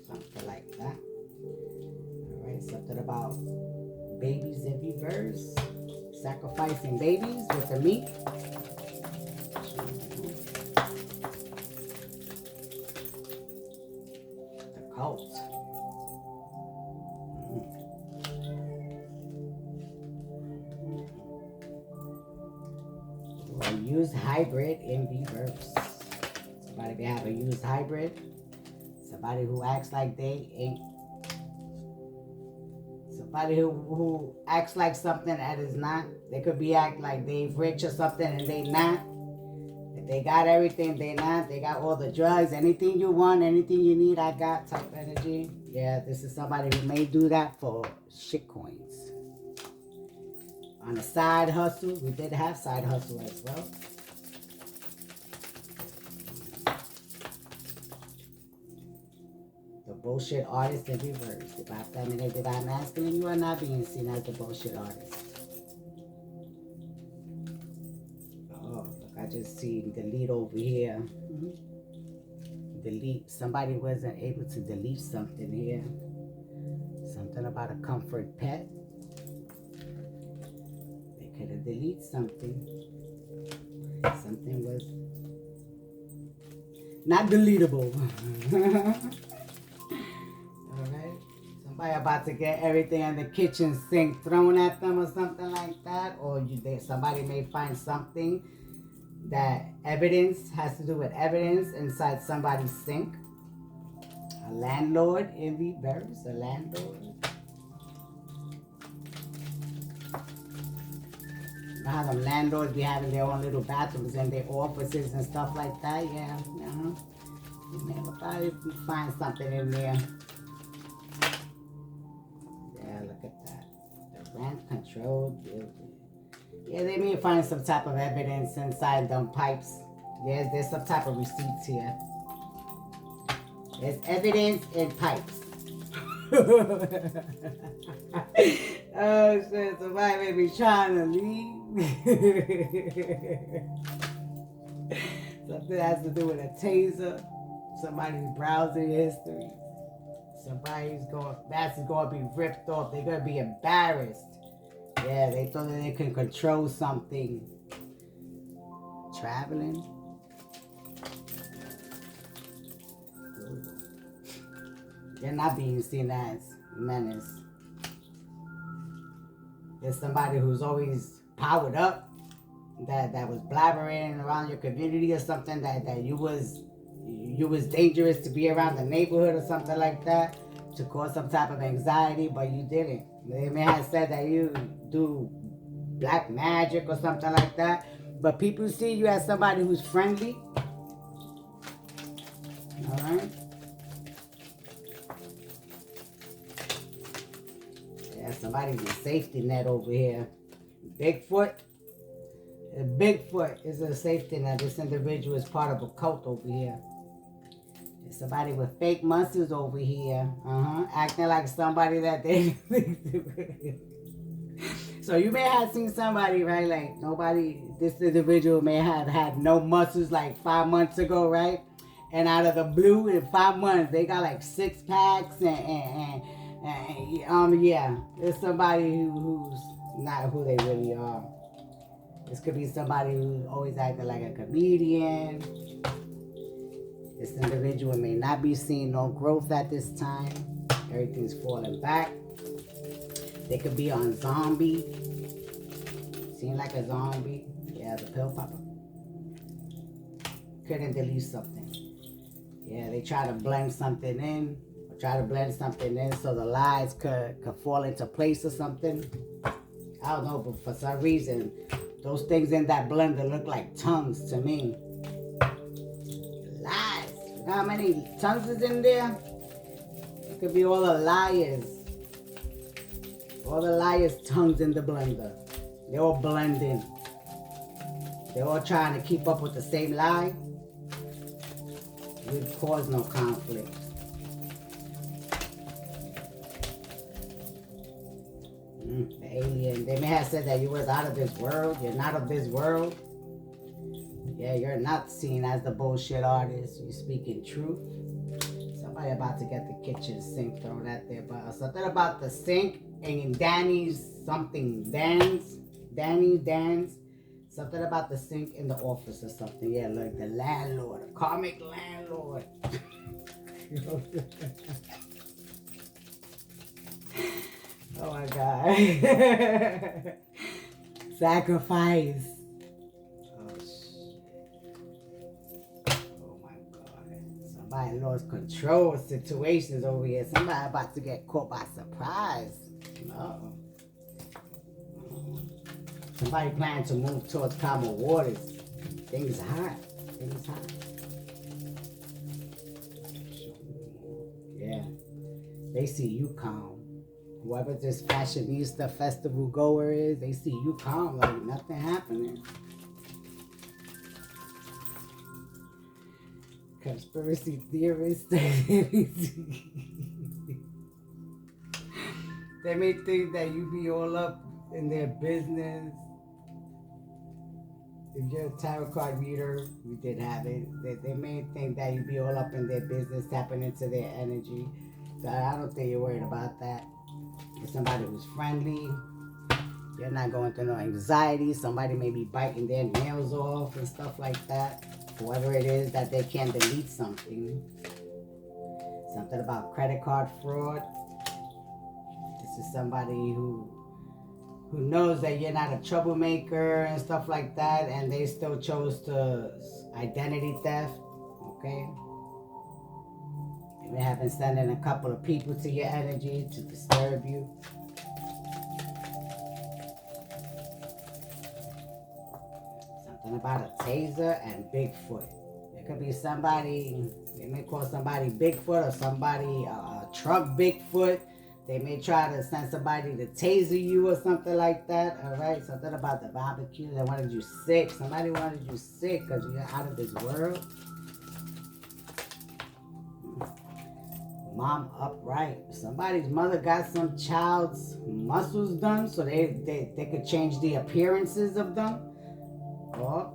Something like that. All right, something about babies in reverse. Sacrificing babies with the meat. The cult. Or used hybrid in reverse. Somebody may have a used hybrid. Somebody who acts like they ain't. Somebody who acts like something that is not. They could be act like they rich or something and they not. If they got everything, they not. They got all the drugs. Anything you want, anything you need, I got type energy. Yeah, this is somebody who may do that for shit coins. On a side hustle, we did have side hustle as well. The bullshit artist in reverse. Divine feminine, divine masculine, you are not being seen as the bullshit artist. Oh, look, I just see delete over here. Delete. Somebody wasn't able to delete something here. Something about a comfort pet. They could have deleted something. Something was not deletable. Alright. Somebody about to get everything in the kitchen sink thrown at them or something like that. Or somebody may find something that evidence has to do with evidence inside somebody's sink. A landlord in reverse. A landlord. You know how them landlords be having their own little bathrooms in their offices and stuff like that? Yeah. You may probably find something in there. Yeah, look at that. The rent controlled building. Yeah, they may find some type of evidence inside them pipes. There's some type of receipts here. There's evidence in pipes. Oh shit, somebody may be trying to leave. Something has to do with a taser. Somebody's browsing history. That's going to be ripped off. They're going to be embarrassed. Yeah, they thought that they can control something. Traveling. Ooh. They're not being seen as menace. There's somebody who's always powered up, that was blabbering around your community or something, that you was dangerous to be around the neighborhood or something like that, to cause some type of anxiety, but you didn't. They may have said that you do black magic or something like that, but people see you as somebody who's friendly. All right. Yeah, somebody's a safety net over here. Bigfoot is a safety net. This individual is part of a cult over here. There's somebody with fake muscles over here. Acting like somebody that they... So you may have seen somebody, right? Like this individual may have had no muscles like 5 months ago, right? And out of the blue, in 5 months, they got like 6 packs and yeah. There's somebody who's not who they really are. This could be somebody who's always acting like a comedian. This individual may not be seeing no growth at this time. Everything's falling back. They could be on zombie. Seem like a zombie. Yeah, the pill popper. Couldn't delete something. Yeah, they try to blend something in. Or try to blend something in so the lies could fall into place or something. I don't know, but for some reason, those things in that blender look like tongues to me. Lies. You know how many tongues is in there? It could be all the liars. All the liars' tongues in the blender. They're all blending. They're all trying to keep up with the same lie. It would cause no conflict. The alien. They may have said that you was out of this world. You're not of this world. Yeah, you're not seen as the bullshit artist. You're speaking truth. Somebody about to get the kitchen sink thrown at there, but something about the sink and Danny's something. Dan's. Something about the sink in the office or something. Yeah, like the landlord, a karmic landlord. Oh my God. Sacrifice. Oh shit. Oh my God. Somebody lost control of situations over here. Somebody about to get caught by surprise. Uh-oh. Somebody planning to move towards calmer waters. Things hot. Things hot. Yeah. They see you calm. Whoever this fashionista festival goer is, they see you calm like nothing happening. Conspiracy theorists. They may think that you be all up in their business. If you're a tarot card reader, we did have it. They may think that you be all up in their business, tapping into their energy. So I don't think you're worried about that. If somebody who's friendly, you're not going through no anxiety. Somebody may be biting their nails off and stuff like that. Whoever it is that they can delete something. Something about credit card fraud. This is somebody who knows that you're not a troublemaker and stuff like that, and they still chose to identity theft. Okay? You may have been sending a couple of people to your energy to disturb you. Something about a taser and Bigfoot. It could be somebody, they may call somebody Bigfoot or somebody a truck Bigfoot. They may try to send somebody to taser you or something like that. All right, something about the barbecue. They wanted you sick. Somebody wanted you sick because you're out of this world. Mom upright. Somebody's mother got some child's muscles done so they could change the appearances of them. Or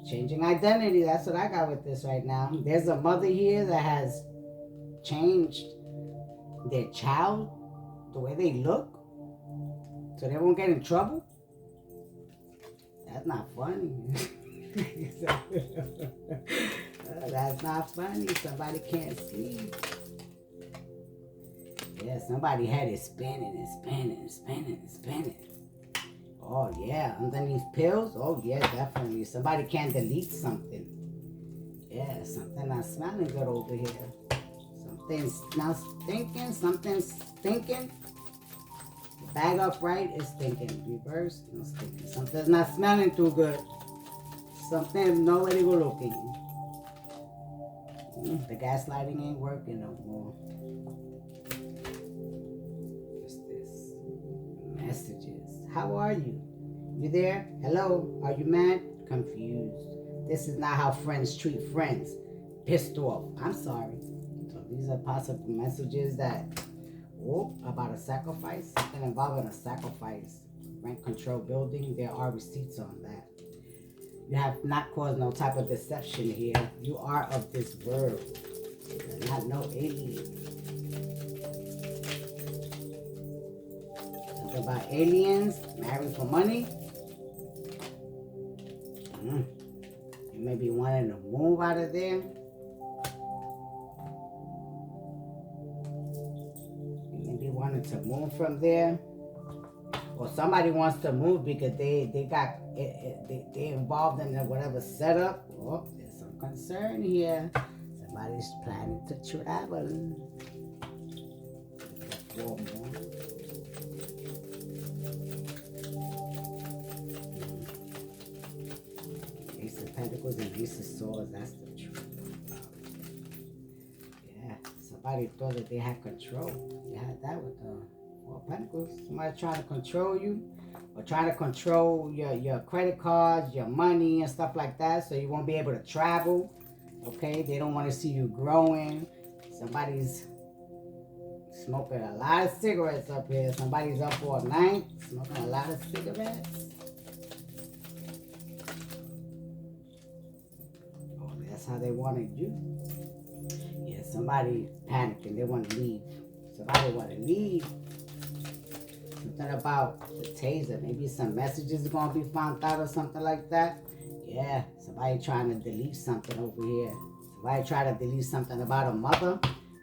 changing identity. That's what I got with this right now. There's a mother here that has changed their child, the way they look, so they won't get in trouble. That's not funny. That's not funny. Somebody can't sleep. Yeah, somebody's head is spinning and spinning and spinning and spinning. Oh yeah, underneath pills? Oh yeah, definitely. Somebody can delete something. Yeah, something not smelling good over here. Something's not stinking, something's stinking. Bag upright is stinking. Reverse, no stinking. Something's not smelling too good. Something nobody will looking. The gaslighting ain't working no more. What's this? Messages. How are you? You there? Hello? Are you mad? Confused. This is not how friends treat friends. Pissed off. I'm sorry. So these are possible messages that, about a sacrifice. Something involving a sacrifice. Rent control building. There are receipts on that. You have not caused no type of deception here. You are of this world. You're not no alien. Something about aliens. Married for money. You may be wanting to move out of there. You may be wanting to move from there. Or somebody wants to move because they involved in whatever setup. Oh, there's some concern here. Somebody's planning to travel. Four more. Ace of Pentacles and Ace of Swords. That's the truth. Yeah, somebody thought that they had control. You had that with the Four of Pentacles. Somebody trying to control you, or trying to control your credit cards, your money, and stuff like that, so you won't be able to travel. Okay, they don't want to see you growing. Somebody's smoking a lot of cigarettes up here. Somebody's up all night smoking a lot of cigarettes. that's how they wanted you. Yeah, somebody panicking. They want to leave. Somebody want to leave. Something about the taser. Maybe some messages are going to be found out or something like that. Yeah, somebody trying to delete something over here. Somebody trying to delete something about a mother.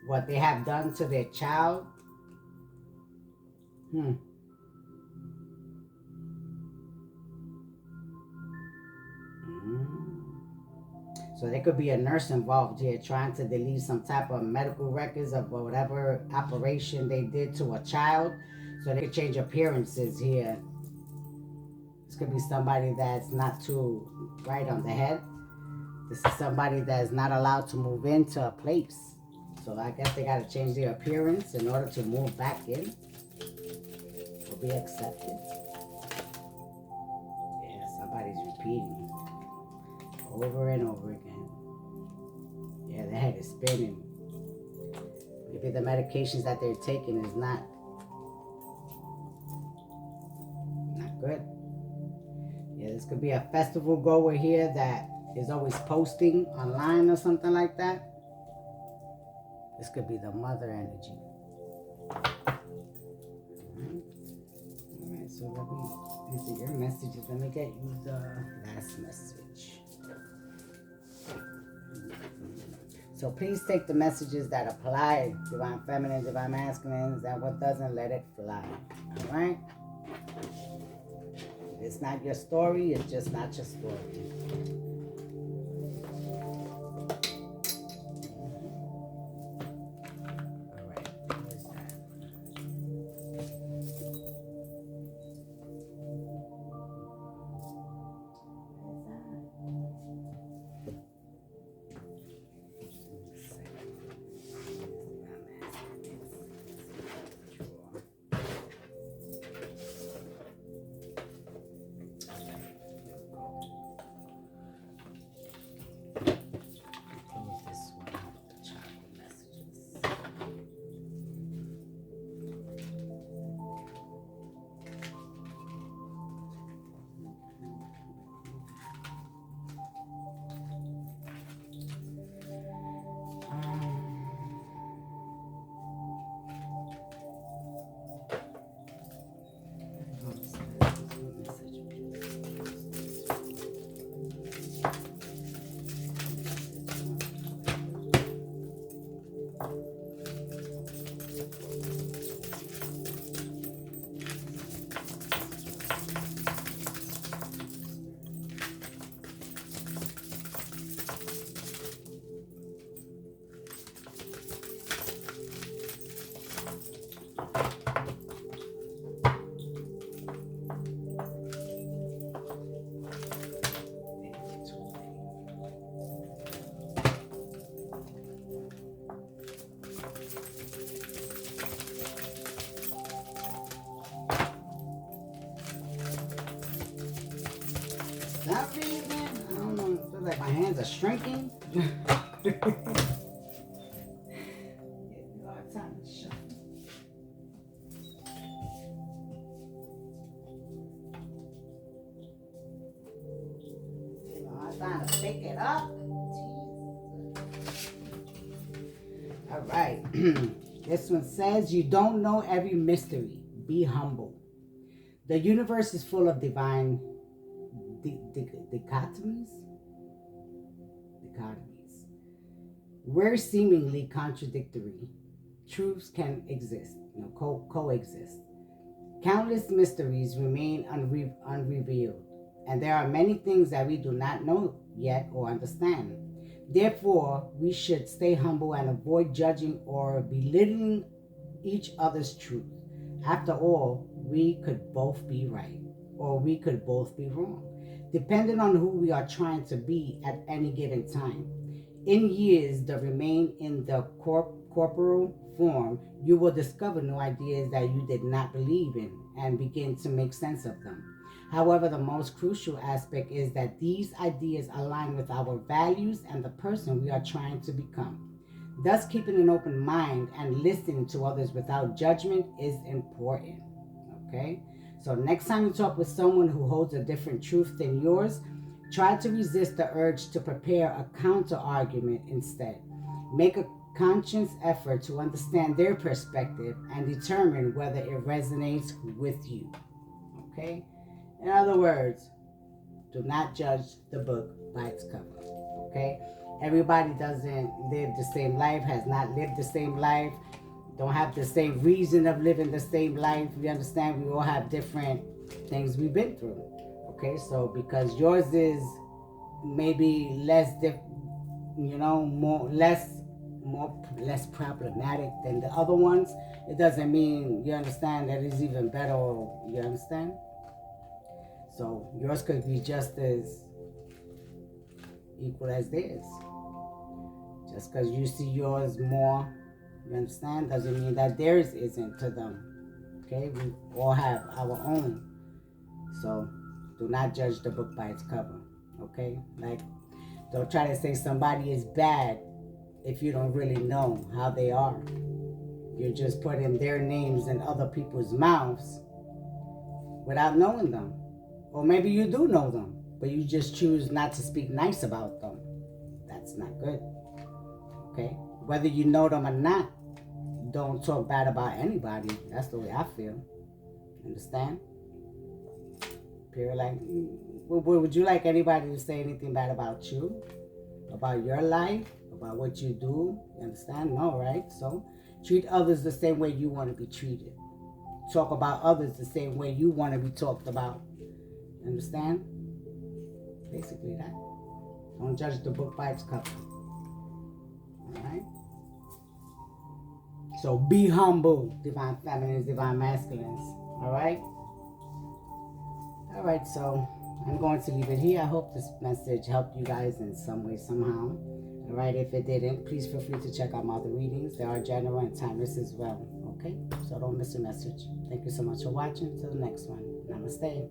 What they have done to their child. Hmm. So there could be a nurse involved here trying to delete some type of medical records of whatever operation they did to a child. So they could change appearances here. This could be somebody that's not too right on the head. This is somebody that is not allowed to move into a place. So I guess they got to change their appearance in order to move back in or be accepted. Yeah, somebody's repeating over and over again. Yeah, their head is spinning. Maybe the medications that they're taking is not good. Yeah, this could be a festival goer here that is always posting online or something like that. This could be the mother energy. Alright, so these are your messages. Let me get you the last message. So please take the messages that apply, divine feminine, divine masculines, and what doesn't, let it fly. Alright? If it's not your story, it's just not your story. That reason, I don't know, I feel like my hands are shrinking. Time to shut. Time to pick it up. All right. This one says, you don't know every mystery. Be humble. The universe is full of divine dichotomies. Where seemingly contradictory truths can exist, coexist. Countless mysteries remain unrevealed, and there are many things that we do not know yet or understand. Therefore, we should stay humble and avoid judging or belittling each other's truth. After all, we could both be right, or we could both be wrong, depending on who we are trying to be at any given time. In years that remain in the corporal form, you will discover new ideas that you did not believe in and begin to make sense of them. However, the most crucial aspect is that these ideas align with our values and the person we are trying to become. Thus, keeping an open mind and listening to others without judgment is important. Okay? So next time you talk with someone who holds a different truth than yours, Try to resist the urge to prepare a counter argument instead. Make a conscious effort to understand their perspective and determine whether it resonates with you. Okay? In other words, do not judge the book by its cover. Okay? Everybody doesn't live the same life, has not lived the same life, don't have the same reason of living the same life. You understand? We all have different things we've been through. Okay? So because yours is maybe less less problematic than the other ones, it doesn't mean, you understand, that it's even better, or you understand. So yours could be just as equal as theirs. Just because you see yours more, you understand, doesn't mean that theirs isn't to them. Okay, we all have our own. So do not judge the book by its cover. Okay, like, don't try to say somebody is bad if you don't really know how they are. You're just putting their names in other people's mouths without knowing them. Or maybe you do know them, but you just choose not to speak nice about them. That's not good. Okay? Whether you know them or not, don't talk bad about anybody. That's the way I feel. Understand? Period. Like, would you like anybody to say anything bad about you? About your life? About what you do? You understand? No, right? So, treat others the same way you want to be treated. Talk about others the same way you want to be talked about. Understand? Basically that. Don't judge the book by its cover. Alright? So be humble, divine feminines, divine masculines. Alright? Alright, so I'm going to leave it here. I hope this message helped you guys in some way, somehow. Alright, if it didn't, please feel free to check out my other readings. They are general and timeless as well. Okay? So don't miss a message. Thank you so much for watching. Till the next one. Namaste.